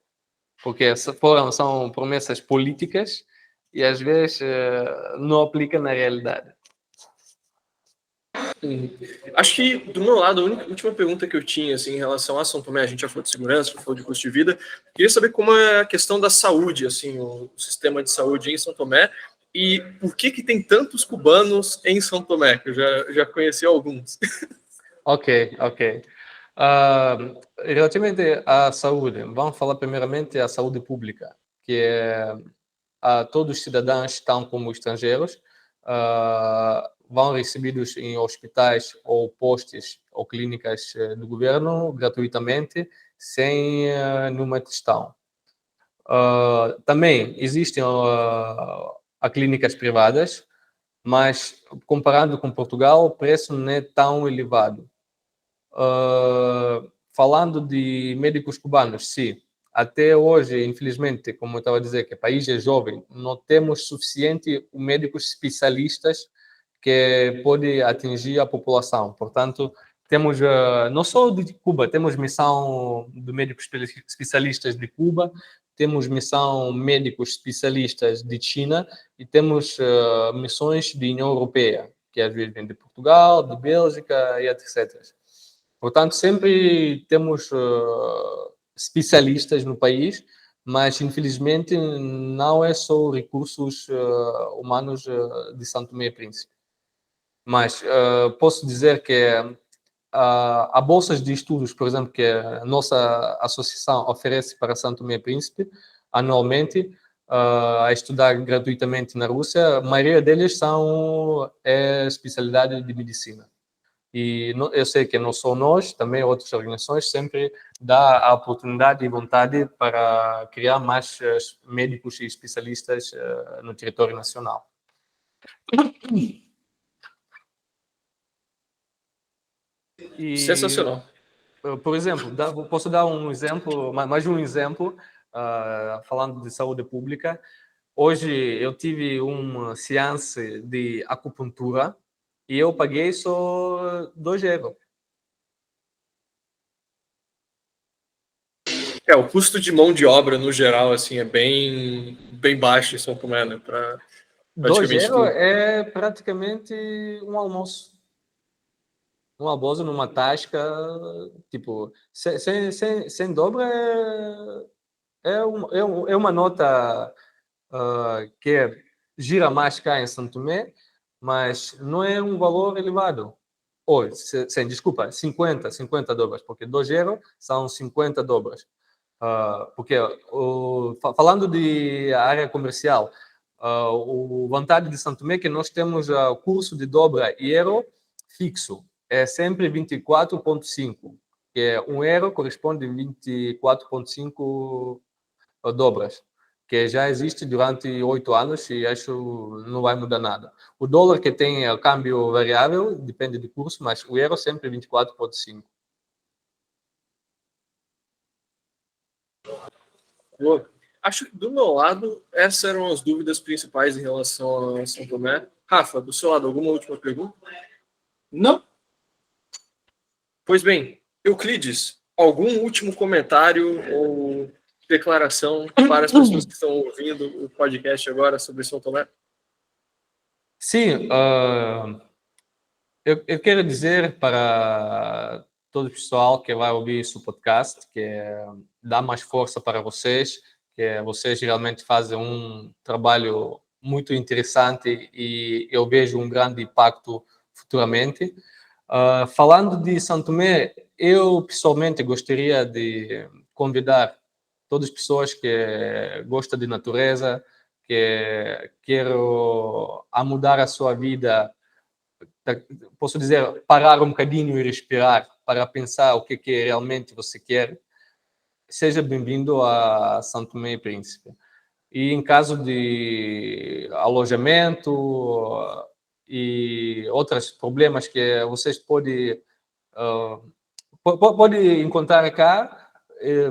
Porque são promessas políticas e às vezes não aplica na realidade. Acho que, do meu lado, a última pergunta que eu tinha assim, em relação a São Tomé, a gente já falou de segurança, já falou de custo de vida, queria saber como é a questão da saúde, assim, o sistema de saúde em São Tomé, e por que tem tantos cubanos em São Tomé, que eu já conheci alguns. Ok. Relativamente à saúde, vamos falar primeiramente a saúde pública, que é todos os cidadãos, tão como estrangeiros, vão recebidos em hospitais ou postos ou clínicas do governo gratuitamente, sem nenhuma questão. Também existem clínicas privadas, mas comparando com Portugal, o preço não é tão elevado. Falando de médicos cubanos, sim. Até hoje, infelizmente, como eu estava a dizer, que o país é jovem, não temos suficiente médicos especialistas que podem atingir a população. Portanto, temos, não só de Cuba, temos missão de médicos especialistas de Cuba, temos missão médicos especialistas de China e temos missões de União Europeia, que às vezes vêm de Portugal, de Bélgica e etc. Portanto, sempre temos especialistas no país, mas infelizmente não é só recursos humanos de São Tomé e Príncipe. Mas posso dizer que há bolsas de estudos, por exemplo, que a nossa associação oferece para São Tomé e Príncipe anualmente, a estudar gratuitamente na Rússia. A maioria deles são especialidade de medicina. E eu sei que não só nós, também outras organizações sempre dá a oportunidade e vontade para criar mais médicos e especialistas no território nacional. Sensacional. Por exemplo, posso dar um exemplo, mais um exemplo, falando de saúde pública. Hoje eu tive uma seance de acupuntura e eu paguei só 2 euros. O custo de mão de obra, no geral, assim, é bem baixo em São Tomé, né? Para 2 praticamente euros tudo. é praticamente um almoço. Um almoço numa tasca, tipo, sem dobra é uma nota que gira mais cá em São Tomé, mas não é um valor elevado. Desculpa, 50 dobras, porque 2 euros são 50 dobras. Porque, falando de área comercial, o vantagem de São Tomé é que nós temos o curso de dobra euro fixo, é sempre 24,5, que é 1 euro corresponde a 24,5 dobras, que já existe durante 8 anos e acho não vai mudar nada. O dólar que tem o câmbio variável, depende do curso, mas o euro sempre 24,5. Boa. Acho que do meu lado, essas eram as dúvidas principais em relação a São Tomé. Rafa, do seu lado, alguma última pergunta? Não. Pois bem, Euclides, algum último comentário ou declaração para as pessoas que estão ouvindo o podcast agora sobre São Tomé? Sim, eu quero dizer para todo o pessoal que vai ouvir esse podcast que dá mais força para vocês, que vocês realmente fazem um trabalho muito interessante e eu vejo um grande impacto futuramente. Falando de São Tomé, eu pessoalmente gostaria de convidar todas as pessoas que gostam de natureza, que querem mudar a sua vida, posso dizer, parar um bocadinho e respirar para pensar o que realmente você quer, seja bem-vindo a São Tomé e Príncipe. E em caso de alojamento outros problemas que vocês podem encontrar cá,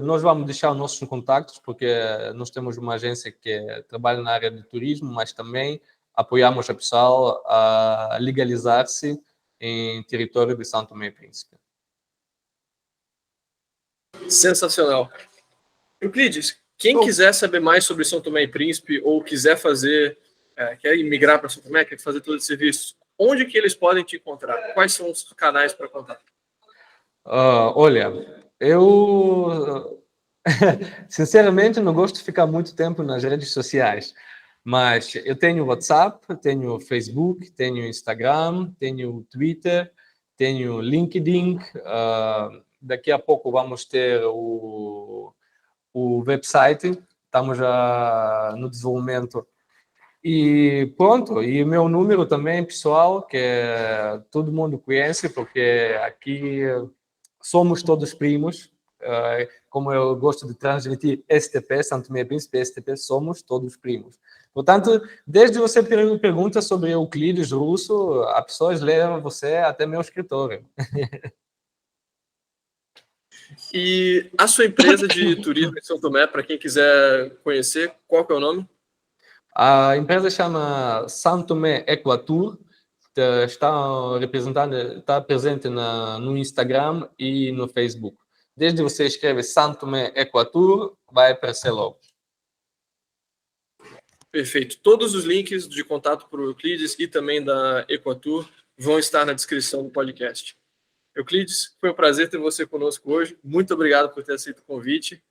nós vamos deixar os nossos contactos, porque nós temos uma agência que trabalha na área de turismo, mas também apoiamos a pessoal a legalizar-se em território de São Tomé e Príncipe. Sensacional. Euclides, quem quiser saber mais sobre São Tomé e Príncipe ou quiser fazer, quer migrar para São Tomé, quer fazer todo esse serviço, onde que eles podem te encontrar? Quais são os canais para contato? Olha, eu sinceramente não gosto de ficar muito tempo nas redes sociais, mas eu tenho WhatsApp, tenho Facebook, tenho Instagram, tenho Twitter, tenho LinkedIn. Daqui a pouco vamos ter o website, estamos já no desenvolvimento. E pronto, e o meu número também, pessoal, que todo mundo conhece, porque aqui somos todos primos. Como eu gosto de transmitir STP, São Tomé e Príncipe, STP, somos todos primos. Portanto, desde você pergunta sobre Euclides Russo, as pessoas levam você até meu escritório. E a sua empresa de turismo em São Tomé, para quem quiser conhecer, qual que é o nome? A empresa chama São Tomé Equatur, está presente no Instagram e no Facebook. Desde você escreve São Tomé Equatur, vai aparecer logo. Perfeito. Todos os links de contato para o Euclides e também da Equatur vão estar na descrição do podcast. Euclides, foi um prazer ter você conosco hoje. Muito obrigado por ter aceito o convite.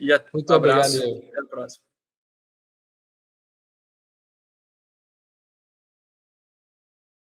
E Muito abraço. obrigado. Até a próxima.